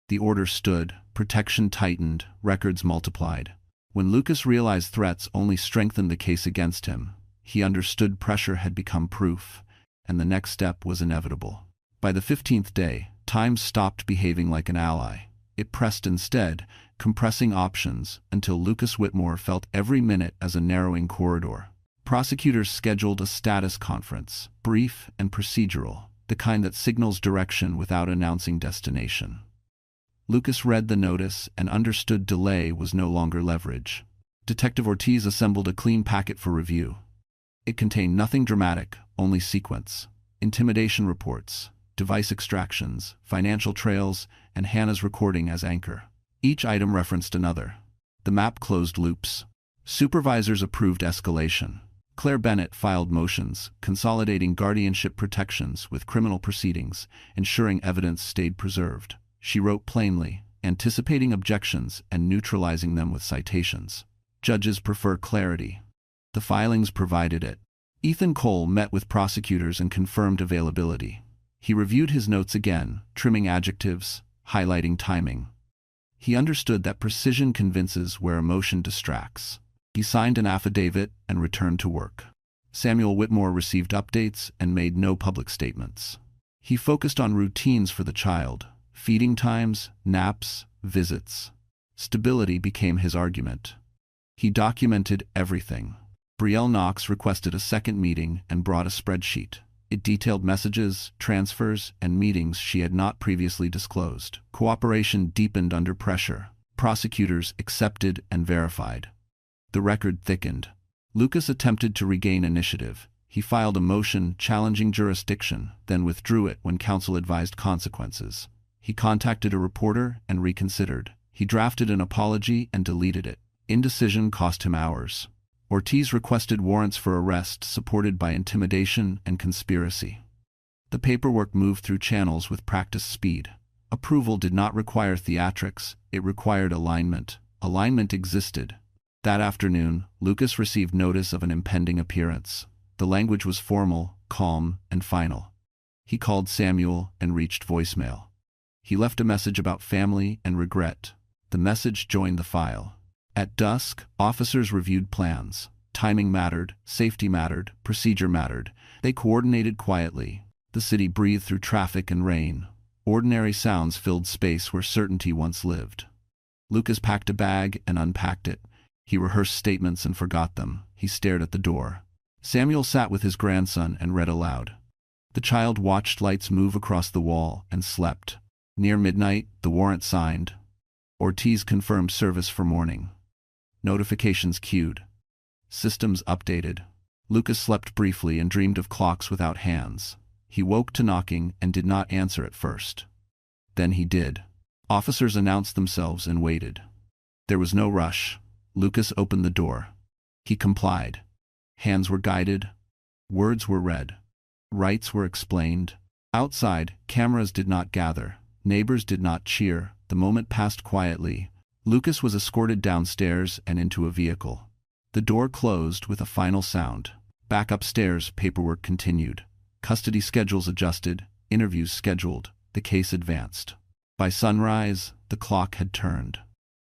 The order stood, protection tightened, records multiplied. When Lucas realized threats only strengthened the case against him, he understood pressure had become proof, and the next step was inevitable. By the 15th day, time stopped behaving like an ally. It pressed instead, compressing options until Lucas Whitmore felt every minute as a narrowing corridor. Prosecutors scheduled a status conference, brief and procedural, the kind that signals direction without announcing destination. Lucas read the notice and understood delay was no longer leverage. Detective Ortiz assembled a clean packet for review. It contained nothing dramatic, only sequence. Intimidation reports, device extractions, financial trails, and Hannah's recording as anchor. Each item referenced another. The map closed loops. Supervisors approved escalation. Claire Bennett filed motions, consolidating guardianship protections with criminal proceedings, ensuring evidence stayed preserved. She wrote plainly, anticipating objections and neutralizing them with citations. Judges prefer clarity. The filings provided it. Ethan Cole met with prosecutors and confirmed availability. He reviewed his notes again, trimming adjectives, highlighting timing. He understood that precision convinces where emotion distracts. He signed an affidavit and returned to work. Samuel Whitmore received updates and made no public statements. He focused on routines for the child, feeding times, naps, visits. Stability became his argument. He documented everything. Brielle Knox requested a second meeting and brought a spreadsheet. It detailed messages, transfers, and meetings she had not previously disclosed. Cooperation deepened under pressure. Prosecutors accepted and verified. The record thickened. Lucas attempted to regain initiative. He filed a motion challenging jurisdiction, then withdrew it when counsel advised consequences. He contacted a reporter and reconsidered. He drafted an apology and deleted it. Indecision cost him hours. Ortiz requested warrants for arrest supported by intimidation and conspiracy. The paperwork moved through channels with practiced speed. Approval did not require theatrics, it required alignment. Alignment existed. That afternoon, Lucas received notice of an impending appearance. The language was formal, calm, and final. He called Samuel and reached voicemail. He left a message about family and regret. The message joined the file. At dusk, officers reviewed plans. Timing mattered, safety mattered, procedure mattered. They coordinated quietly. The city breathed through traffic and rain. Ordinary sounds filled space where certainty once lived. Lucas packed a bag and unpacked it. He rehearsed statements and forgot them. He stared at the door. Samuel sat with his grandson and read aloud. The child watched lights move across the wall and slept. Near midnight, the warrant signed. Ortiz confirmed service for morning. Notifications queued. Systems updated. Lucas slept briefly and dreamed of clocks without hands. He woke to knocking and did not answer at first. Then he did. Officers announced themselves and waited. There was no rush. Lucas opened the door. He complied. Hands were guided. Words were read. Rights were explained. Outside, cameras did not gather. Neighbors did not cheer. The moment passed quietly. Lucas was escorted downstairs and into a vehicle. The door closed with a final sound. Back upstairs, paperwork continued. Custody schedules adjusted, interviews scheduled, the case advanced. By sunrise, the clock had turned.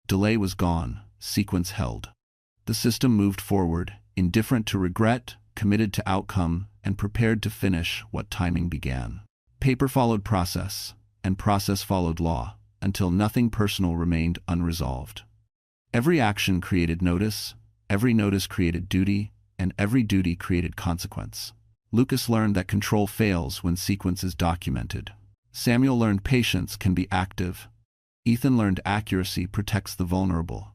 Delay was gone, sequence held. The system moved forward, indifferent to regret, committed to outcome, and prepared to finish what timing began. Paper followed process, and process followed law, until nothing personal remained unresolved. Every action created notice, every notice created duty, and every duty created consequence. Lucas learned that control fails when sequence is documented. Samuel learned patience can be active. Ethan learned accuracy protects the vulnerable.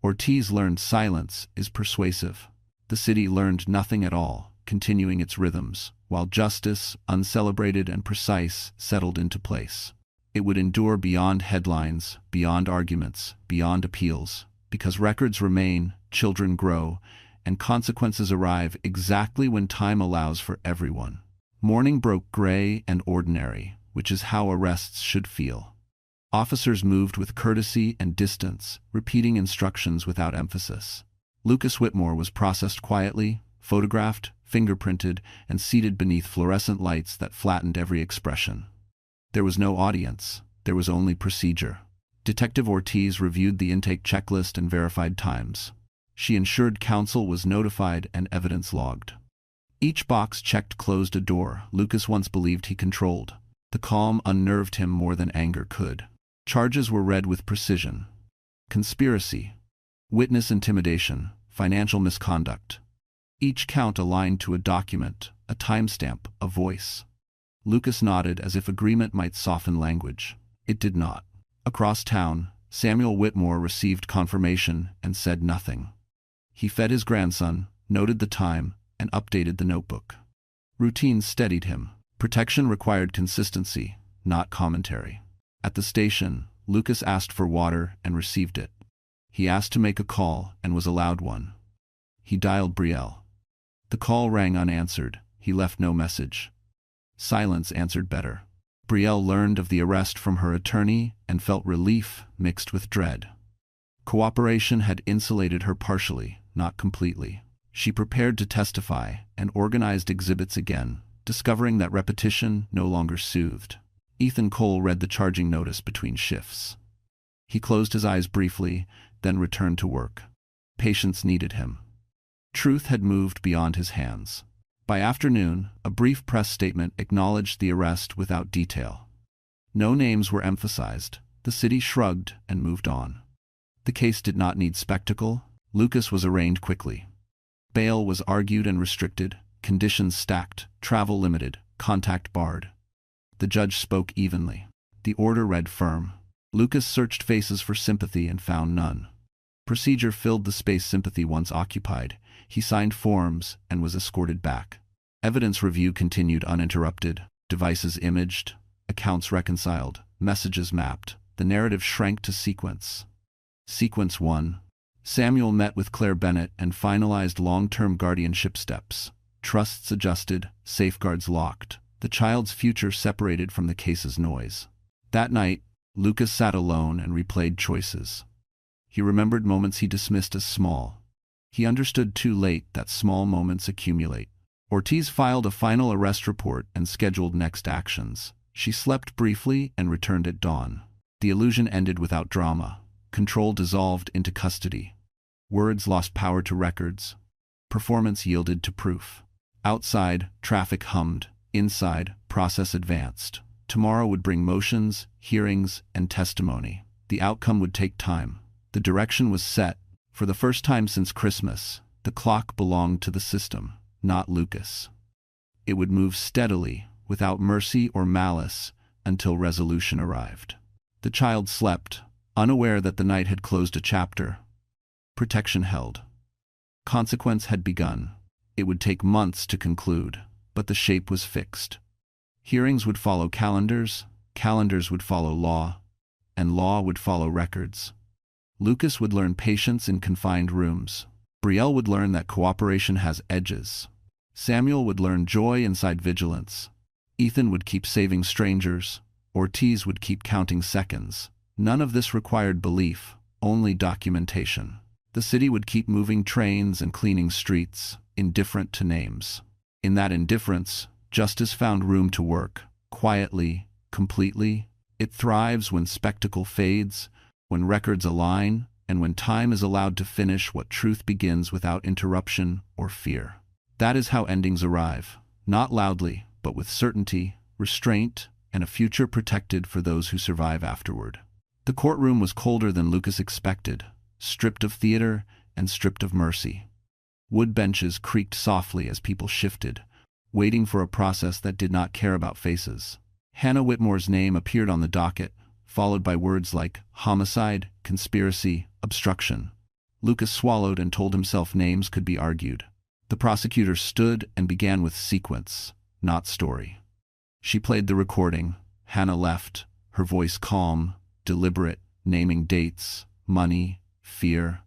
Ortiz learned silence is persuasive. The city learned nothing at all, continuing its rhythms, while justice, uncelebrated and precise, settled into place. It would endure beyond headlines, beyond arguments, beyond appeals, because records remain, children grow, and consequences arrive exactly when time allows for everyone. Morning broke gray and ordinary, which is how arrests should feel. Officers moved with courtesy and distance, repeating instructions without emphasis. Lucas Whitmore was processed quietly, photographed, fingerprinted, and seated beneath fluorescent lights that flattened every expression. There was no audience, there was only procedure. Detective Ortiz reviewed the intake checklist and verified times. She ensured counsel was notified and evidence logged. Each box checked closed a door Lucas once believed he controlled. The calm unnerved him more than anger could. Charges were read with precision. Conspiracy, witness intimidation, financial misconduct. Each count aligned to a document, a timestamp, a voice. Lucas nodded as if agreement might soften language. It did not. Across town, Samuel Whitmore received confirmation and said nothing. He fed his grandson, noted the time, and updated the notebook. Routine steadied him. Protection required consistency, not commentary. At the station, Lucas asked for water and received it. He asked to make a call and was allowed one. He dialed Brielle. The call rang unanswered. He left no message. Silence answered better. Brielle learned of the arrest from her attorney and felt relief mixed with dread. Cooperation had insulated her partially, not completely. She prepared to testify and organized exhibits again, discovering that repetition no longer soothed. Ethan Cole read the charging notice between shifts. He closed his eyes briefly, then returned to work. Patience needed him. Truth had moved beyond his hands. By afternoon, a brief press statement acknowledged the arrest without detail. No names were emphasized. The city shrugged and moved on. The case did not need spectacle. Lucas was arraigned quickly. Bail was argued and restricted, conditions stacked, travel limited, contact barred. The judge spoke evenly. The order read firm. Lucas searched faces for sympathy and found none. Procedure filled the space sympathy once occupied. He signed forms and was escorted back. Evidence review continued uninterrupted. Devices imaged, accounts reconciled, messages mapped. The narrative shrank to sequence. Sequence 1. Samuel met with Claire Bennett and finalized long-term guardianship steps. Trusts adjusted, safeguards locked. The child's future separated from the case's noise. That night, Lucas sat alone and replayed choices. He remembered moments he dismissed as small. He understood too late that small moments accumulate. Ortiz filed a final arrest report and scheduled next actions. She slept briefly and returned at dawn. The illusion ended without drama. Control dissolved into custody. Words lost power to records. Performance yielded to proof. Outside, traffic hummed. Inside, process advanced. Tomorrow would bring motions, hearings, and testimony. The outcome would take time. The direction was set. For the first time since Christmas, the clock belonged to the system, not Lucas. It would move steadily, without mercy or malice, until resolution arrived. The child slept, unaware that the night had closed a chapter. Protection held. Consequence had begun. It would take months to conclude, but the shape was fixed. Hearings would follow calendars, calendars would follow law, and law would follow records. Lucas would learn patience in confined rooms. Brielle would learn that cooperation has edges. Samuel would learn joy inside vigilance. Ethan would keep saving strangers. Ortiz would keep counting seconds. None of this required belief, only documentation. The city would keep moving trains and cleaning streets, indifferent to names. In that indifference, justice found room to work, quietly, completely. It thrives when spectacle fades, when records align, and when time is allowed to finish what truth begins without interruption or fear. That is how endings arrive, not loudly, but with certainty, restraint, and a future protected for those who survive afterward. The courtroom was colder than Lucas expected, stripped of theater and stripped of mercy. Wood benches creaked softly as people shifted, waiting for a process that did not care about faces. Hannah Whitmore's name appeared on the docket, followed by words like homicide, conspiracy, obstruction. Lucas swallowed and told himself names could be argued. The prosecutor stood and began with sequence, not story. She played the recording. Hannah left, her voice calm, deliberate, naming dates, money, fear.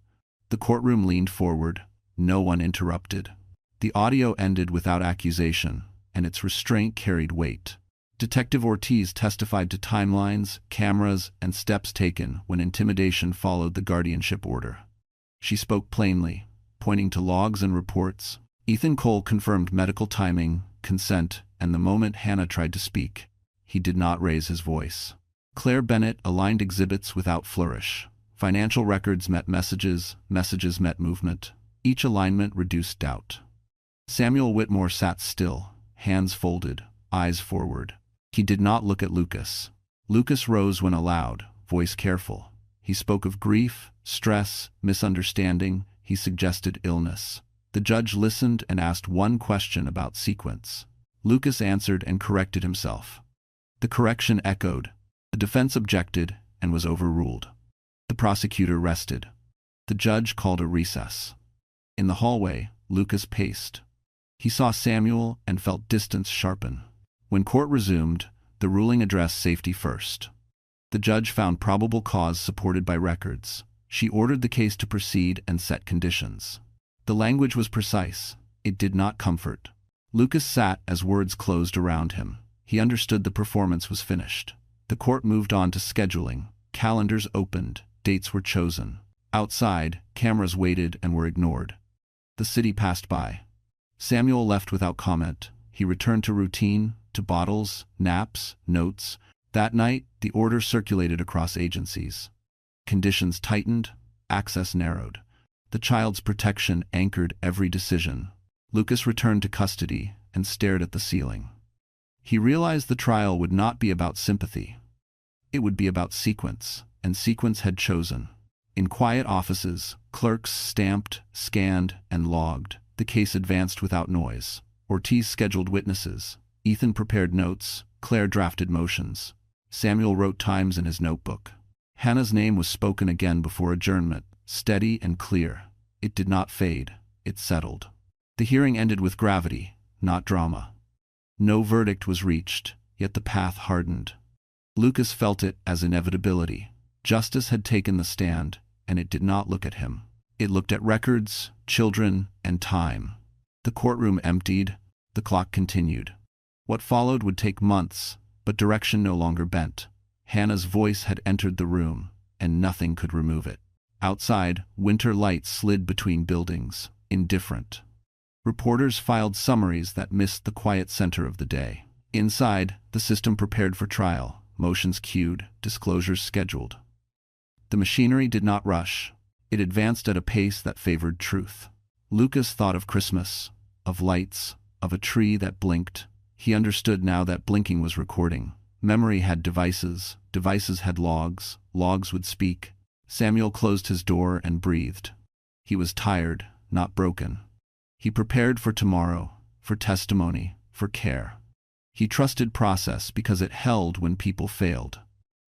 The courtroom leaned forward. No one interrupted. The audio ended without accusation, and its restraint carried weight. Detective Ortiz testified to timelines, cameras, and steps taken when intimidation followed the guardianship order. She spoke plainly, pointing to logs and reports. Ethan Cole confirmed medical timing, consent, and the moment Hannah tried to speak, he did not raise his voice. Claire Bennett aligned exhibits without flourish. Financial records met messages, messages met movement. Each alignment reduced doubt. Samuel Whitmore sat still, hands folded, eyes forward. He did not look at Lucas. Lucas rose when allowed, voice careful. He spoke of grief, stress, misunderstanding. He suggested illness. The judge listened and asked one question about sequence. Lucas answered and corrected himself. The correction echoed. The defense objected and was overruled. The prosecutor rested. The judge called a recess. In the hallway, Lucas paced. He saw Samuel and felt distance sharpen. When court resumed, the ruling addressed safety first. The judge found probable cause supported by records. She ordered the case to proceed and set conditions. The language was precise. It did not comfort. Lucas sat as words closed around him. He understood the performance was finished. The court moved on to scheduling. Calendars opened. Dates were chosen. Outside, cameras waited and were ignored. The city passed by. Samuel left without comment. He returned to routine, to bottles, naps, notes. That night, the order circulated across agencies. Conditions tightened, access narrowed. The child's protection anchored every decision. Lucas returned to custody and stared at the ceiling. He realized the trial would not be about sympathy. It would be about sequence, and sequence had chosen. In quiet offices, clerks stamped, scanned, and logged. The case advanced without noise. Ortiz scheduled witnesses. Ethan prepared notes. Claire drafted motions. Samuel wrote times in his notebook. Hannah's name was spoken again before adjournment. steady and clear. It did not fade, it settled. The hearing ended with gravity, not drama. No verdict was reached, yet the path hardened. Lucas felt it as inevitability. Justice had taken the stand, and it did not look at him. It looked at records, children, and time. The courtroom emptied, the clock continued. What followed would take months, but direction no longer bent. Hannah's voice had entered the room, and nothing could remove it. Outside, winter lights slid between buildings, indifferent. Reporters filed summaries that missed the quiet center of the day. Inside, the system prepared for trial, motions queued, disclosures scheduled. The machinery did not rush. It advanced at a pace that favored truth. Lucas thought of Christmas, of lights, of a tree that blinked. He understood now that blinking was recording. Memory had devices, devices had logs, logs would speak. Samuel closed his door and breathed. He was tired, not broken. He prepared for tomorrow, for testimony, for care. He trusted process because it held when people failed.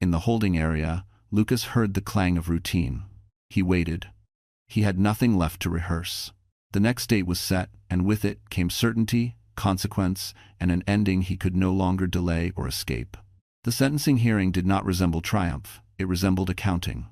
In the holding area, Lucas heard the clang of routine. He waited. He had nothing left to rehearse. The next date was set, and with it came certainty, consequence, and an ending he could no longer delay or escape. The sentencing hearing did not resemble triumph, it resembled accounting.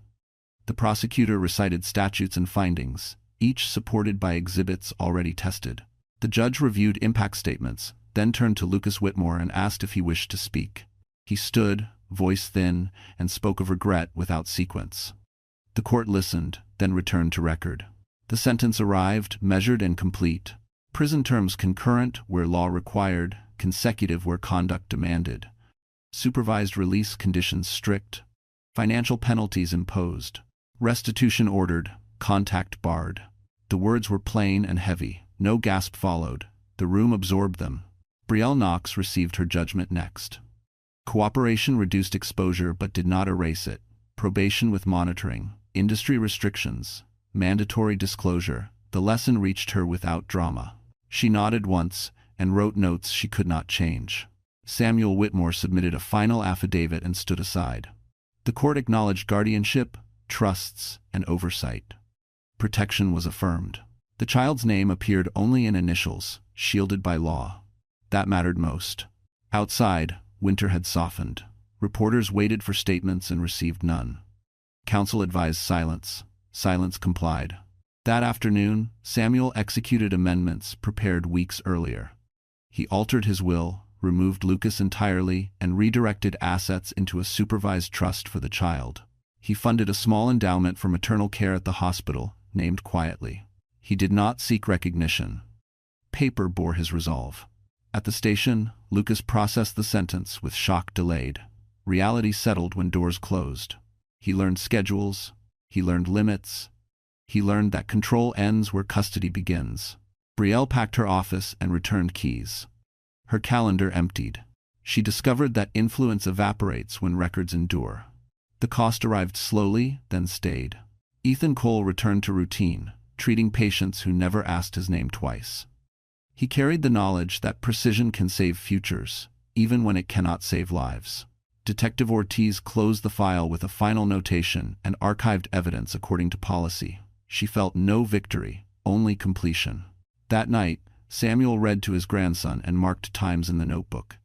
The prosecutor recited statutes and findings, each supported by exhibits already tested. The judge reviewed impact statements, then turned to Lucas Whitmore and asked if he wished to speak. He stood, voice thin, and spoke of regret without sequence. The court listened, then returned to record. The sentence arrived, measured and complete. Prison terms concurrent where law required, consecutive where conduct demanded. Supervised release conditions strict. Financial penalties imposed. Restitution ordered, contact barred. The words were plain and heavy. No gasp followed. The room absorbed them. Brielle Knox received her judgment next. Cooperation reduced exposure but did not erase it. Probation with monitoring, industry restrictions, mandatory disclosure. The lesson reached her without drama. She nodded once and wrote notes she could not change. Samuel Whitmore submitted a final affidavit and stood aside. The court acknowledged guardianship, trusts, and oversight. Protection was affirmed. The child's name appeared only in initials, shielded by law. That mattered most. Outside, winter had softened. Reporters waited for statements and received none. Counsel advised silence. Silence complied. That afternoon, Samuel executed amendments prepared weeks earlier. He altered his will, removed Lucas entirely, and redirected assets into a supervised trust for the child. He funded a small endowment for maternal care at the hospital, named quietly. He did not seek recognition. Paper bore his resolve. At the station, Lucas processed the sentence with shock delayed. Reality settled when doors closed. He learned schedules. He learned limits. He learned that control ends where custody begins. Brielle packed her office and returned keys. Her calendar emptied. She discovered that influence evaporates when records endure. The cost arrived slowly, then stayed. Ethan Cole returned to routine, treating patients who never asked his name twice. He carried the knowledge that precision can save futures, even when it cannot save lives. Detective Ortiz closed the file with a final notation and archived evidence according to policy. She felt no victory, only completion. That night, Samuel read to his grandson and marked times in the notebook.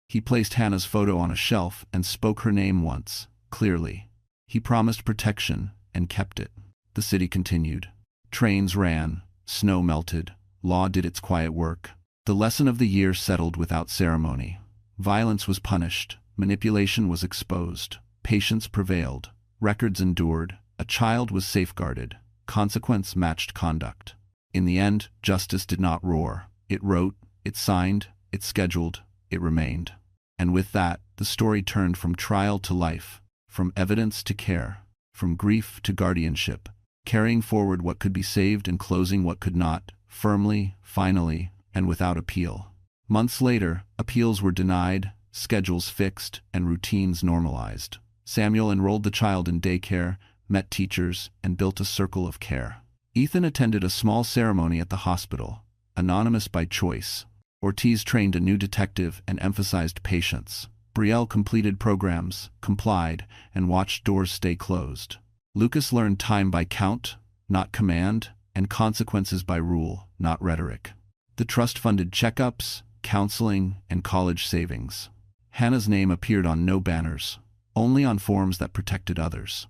He placed Hannah's photo on a shelf and spoke her name once, clearly. He promised protection and kept it. The city continued. Trains ran, snow melted, law did its quiet work. The lesson of the year settled without ceremony. Violence was punished, manipulation was exposed, patience prevailed, records endured, a child was safeguarded, consequence matched conduct. In the end, justice did not roar. It wrote, it signed, it scheduled, it remained. And with that, the story turned from trial to life, from evidence to care, from grief to guardianship, carrying forward what could be saved and closing what could not, firmly, finally, and without appeal. Months later, appeals were denied, schedules fixed, and routines normalized. Samuel enrolled the child in daycare, met teachers, and built a circle of care. Ethan attended a small ceremony at the hospital, anonymous by choice. Ortiz trained a new detective and emphasized patience. Brielle completed programs, complied, and watched doors stay closed. Lucas learned time by count, not command, and consequences by rule, not rhetoric. The trust funded checkups, counseling, and college savings. Hannah's name appeared on no banners, only on forms that protected others.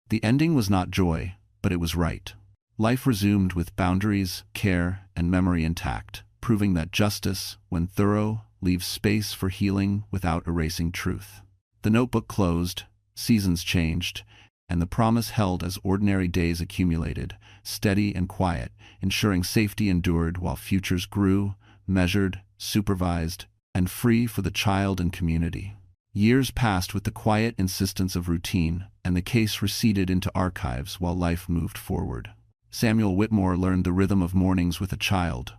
The ending was not joy, but it was right. Life resumed with boundaries, care, and memory intact, proving that justice, when thorough, leaves space for healing without erasing truth. The notebook closed, seasons changed, and the promise held as ordinary days accumulated, steady and quiet, ensuring safety endured while futures grew, measured, supervised, and free for the child and community. Years passed with the quiet insistence of routine, and the case receded into archives while life moved forward. Samuel Whitmore learned the rhythm of mornings with a child.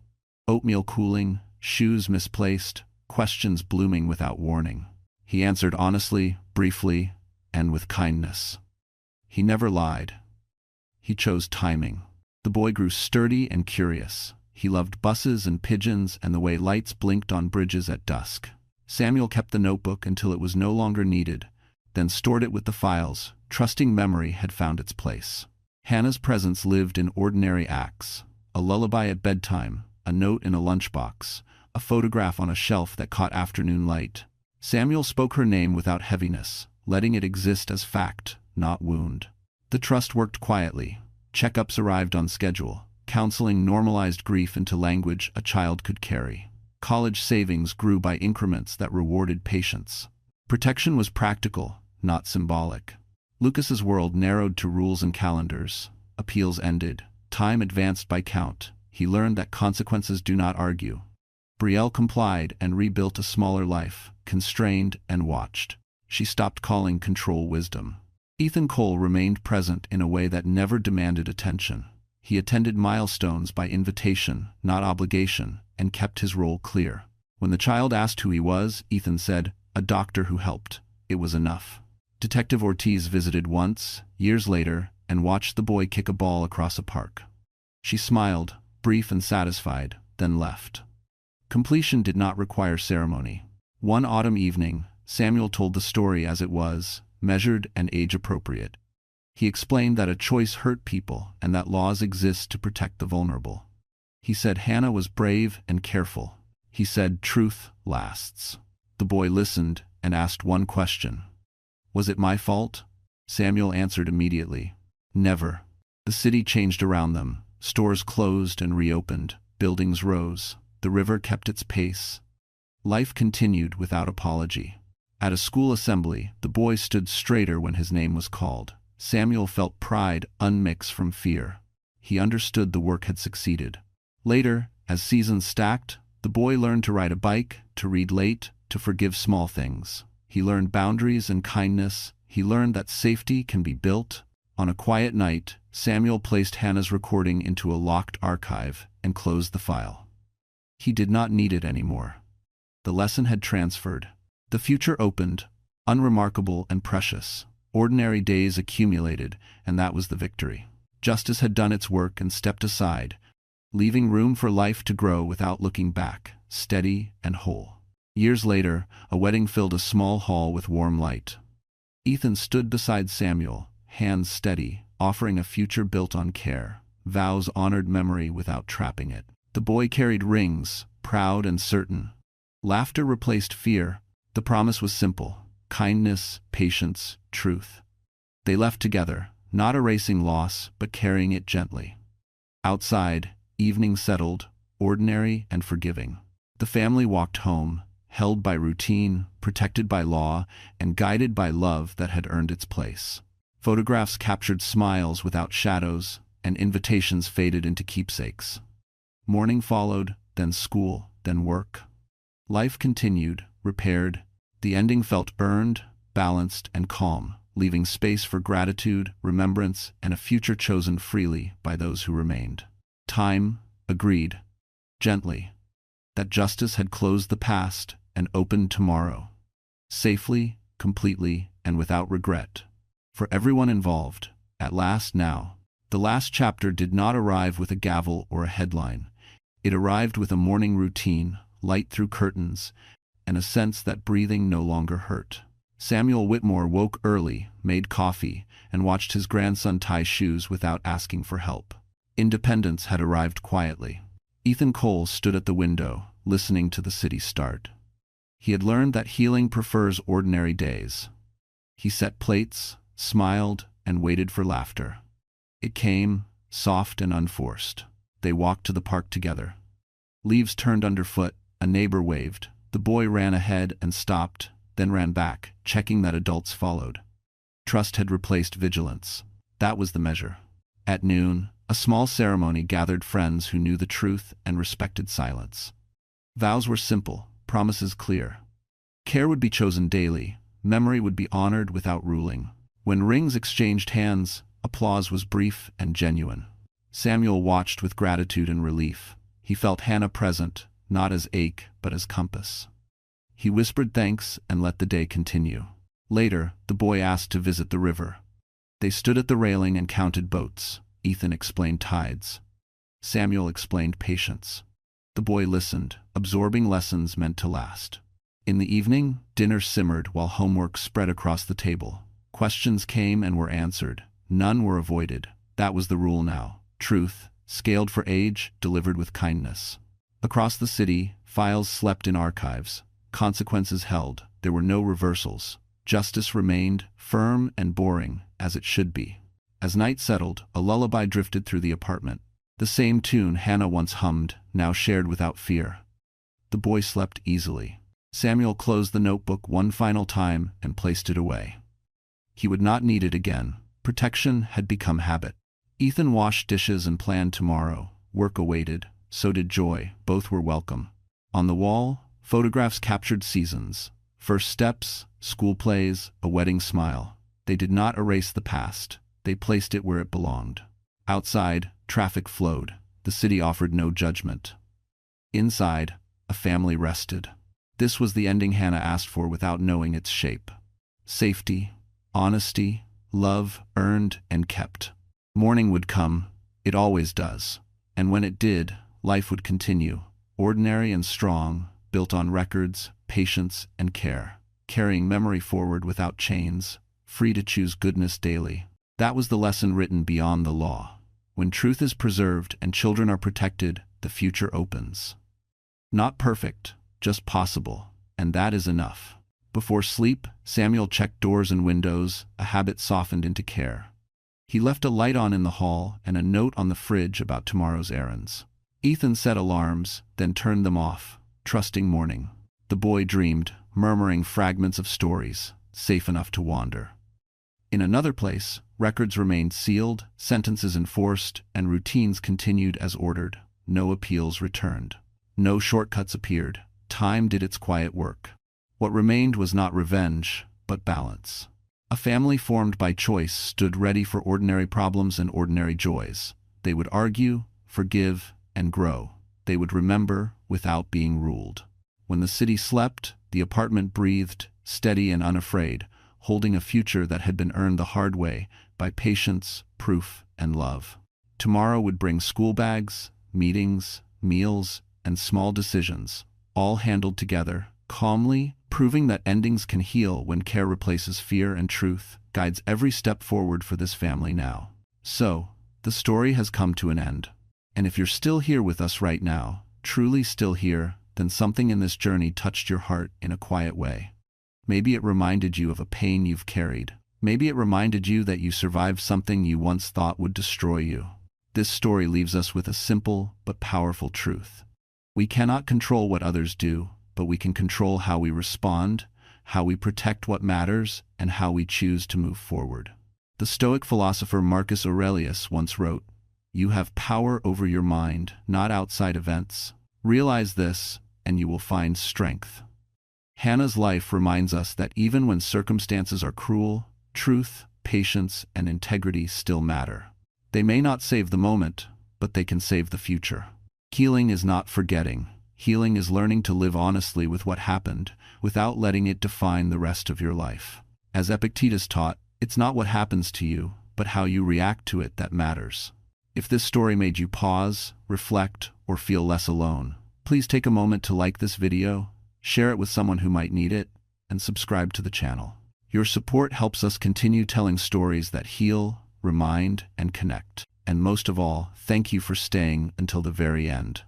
Oatmeal cooling, shoes misplaced, questions blooming without warning. He answered honestly, briefly, and with kindness. He never lied. He chose timing. The boy grew sturdy and curious. He loved buses and pigeons and the way lights blinked on bridges at dusk. Samuel kept the notebook until it was no longer needed, then stored it with the files, trusting memory had found its place. Hannah's presence lived in ordinary acts: a lullaby at bedtime, a note in a lunchbox, a photograph on a shelf that caught afternoon light. Samuel spoke her name without heaviness, letting it exist as fact, not wound. The trust worked quietly. Checkups arrived on schedule. Counseling normalized grief into language a child could carry. College savings grew by increments that rewarded patience. Protection was practical, not symbolic. Lucas's world narrowed to rules and calendars. Appeals ended. Time advanced by count. He learned that consequences do not argue. Brielle complied and rebuilt a smaller life, constrained and watched. She stopped calling control wisdom. Ethan Cole remained present in a way that never demanded attention. He attended milestones by invitation, not obligation, and kept his role clear. When the child asked who he was, Ethan said, "A doctor who helped." It was enough. Detective Ortiz visited once, years later, and watched the boy kick a ball across a park. She smiled, brief and satisfied, then left. Completion did not require ceremony. One autumn evening, Samuel told the story as it was, measured and age-appropriate. He explained that a choice hurt people and that laws exist to protect the vulnerable. He said Hannah was brave and careful. He said truth lasts. The boy listened and asked one question. Was it my fault? Samuel answered immediately. Never. The city changed around them. Stores closed and reopened. Buildings rose. The river kept its pace. Life continued without apology. At a school assembly, the boy stood straighter when his name was called. Samuel felt pride unmixed from fear. He understood the work had succeeded. Later, as seasons stacked, the boy learned to ride a bike, to read late, to forgive small things. He learned boundaries and kindness. He learned that safety can be built. On a quiet night, Samuel placed Hannah's recording into a locked archive and closed the file. He did not need it anymore. The lesson had transferred. The future opened, unremarkable and precious. Ordinary days accumulated, and that was the victory. Justice had done its work and stepped aside, leaving room for life to grow without looking back, steady and whole. Years later, a wedding filled a small hall with warm light. Ethan stood beside Samuel, hands steady, offering a future built on care. Vows honored memory without trapping it. The boy carried rings, proud and certain. Laughter replaced fear. The promise was simple: kindness, patience, truth. They left together, not erasing loss, but carrying it gently. Outside, evening settled, ordinary and forgiving. The family walked home, held by routine, protected by law, and guided by love that had earned its place. Photographs captured smiles without shadows, and invitations faded into keepsakes. Morning followed, then school, then work. Life continued, repaired. The ending felt earned, balanced, and calm, leaving space for gratitude, remembrance, and a future chosen freely by those who remained. Time agreed, gently, that justice had closed the past and opened tomorrow. Safely, completely, and without regret. For everyone involved, at last now. The last chapter did not arrive with a gavel or a headline. It arrived with a morning routine, light through curtains, and a sense that breathing no longer hurt. Samuel Whitmore woke early, made coffee, and watched his grandson tie shoes without asking for help. Independence had arrived quietly. Ethan Cole stood at the window, listening to the city start. He had learned that healing prefers ordinary days. He set plates, smiled, and waited for laughter. It came, soft and unforced. They walked to the park together. Leaves turned underfoot, a neighbor waved. The boy ran ahead and stopped, then ran back, checking that adults followed. Trust had replaced vigilance. That was the measure. At noon, a small ceremony gathered friends who knew the truth and respected silence. Vows were simple, promises clear. Care would be chosen daily, memory would be honored without ruling. When rings exchanged hands, applause was brief and genuine. Samuel watched with gratitude and relief. He felt Hannah present, not as ache, but as compass. He whispered thanks and let the day continue. Later, the boy asked to visit the river. They stood at the railing and counted boats. Ethan explained tides. Samuel explained patience. The boy listened, absorbing lessons meant to last. In the evening, dinner simmered while homework spread across the table. Questions came and were answered. None were avoided. That was the rule now. Truth, scaled for age, delivered with kindness. Across the city, files slept in archives. Consequences held. There were no reversals. Justice remained, firm and boring, as it should be. As night settled, a lullaby drifted through the apartment. The same tune Hannah once hummed, now shared without fear. The boy slept easily. Samuel closed the notebook one final time and placed it away. He would not need it again. Protection had become habit. Ethan washed dishes and planned tomorrow. Work awaited. So did joy. Both were welcome. On the wall, photographs captured seasons. First steps, school plays, a wedding smile. They did not erase the past. They placed it where it belonged. Outside, traffic flowed. The city offered no judgment. Inside, a family rested. This was the ending Hannah asked for without knowing its shape. Safety, honesty, love earned and kept. Morning would come. It always does. And when it did, life would continue. Ordinary and strong, built on records, patience, and care. Carrying memory forward without chains, free to choose goodness daily. That was the lesson written beyond the law. When truth is preserved and children are protected, the future opens. Not perfect, just possible, and that is enough. Before sleep, Samuel checked doors and windows, a habit softened into care. He left a light on in the hall and a note on the fridge about tomorrow's errands. Ethan set alarms, then turned them off, trusting morning. The boy dreamed, murmuring fragments of stories, safe enough to wander. In another place, records remained sealed, sentences enforced, and routines continued as ordered. No appeals returned. No shortcuts appeared. Time did its quiet work. What remained was not revenge, but balance. A family formed by choice stood ready for ordinary problems and ordinary joys. They would argue, forgive, and grow. They would remember without being ruled. When the city slept, the apartment breathed, steady and unafraid, holding a future that had been earned the hard way by patience, proof, and love. Tomorrow would bring school bags, meetings, meals, and small decisions, all handled together, calmly, proving that endings can heal when care replaces fear, and truth guides every step forward for this family now. So, the story has come to an end. And if you're still here with us right now, truly still here, then something in this journey touched your heart in a quiet way. Maybe it reminded you of a pain you've carried. Maybe it reminded you that you survived something you once thought would destroy you. This story leaves us with a simple but powerful truth. We cannot control what others do, but we can control how we respond, how we protect what matters, and how we choose to move forward. The Stoic philosopher Marcus Aurelius once wrote, "You have power over your mind, not outside events. Realize this, and you will find strength." Hannah's life reminds us that even when circumstances are cruel, truth, patience, and integrity still matter. They may not save the moment, but they can save the future. Healing is not forgetting. Healing is learning to live honestly with what happened, without letting it define the rest of your life. As Epictetus taught, it's not what happens to you, but how you react to it that matters. If this story made you pause, reflect, or feel less alone, please take a moment to like this video, share it with someone who might need it, and subscribe to the channel. Your support helps us continue telling stories that heal, remind, and connect. And most of all, thank you for staying until the very end.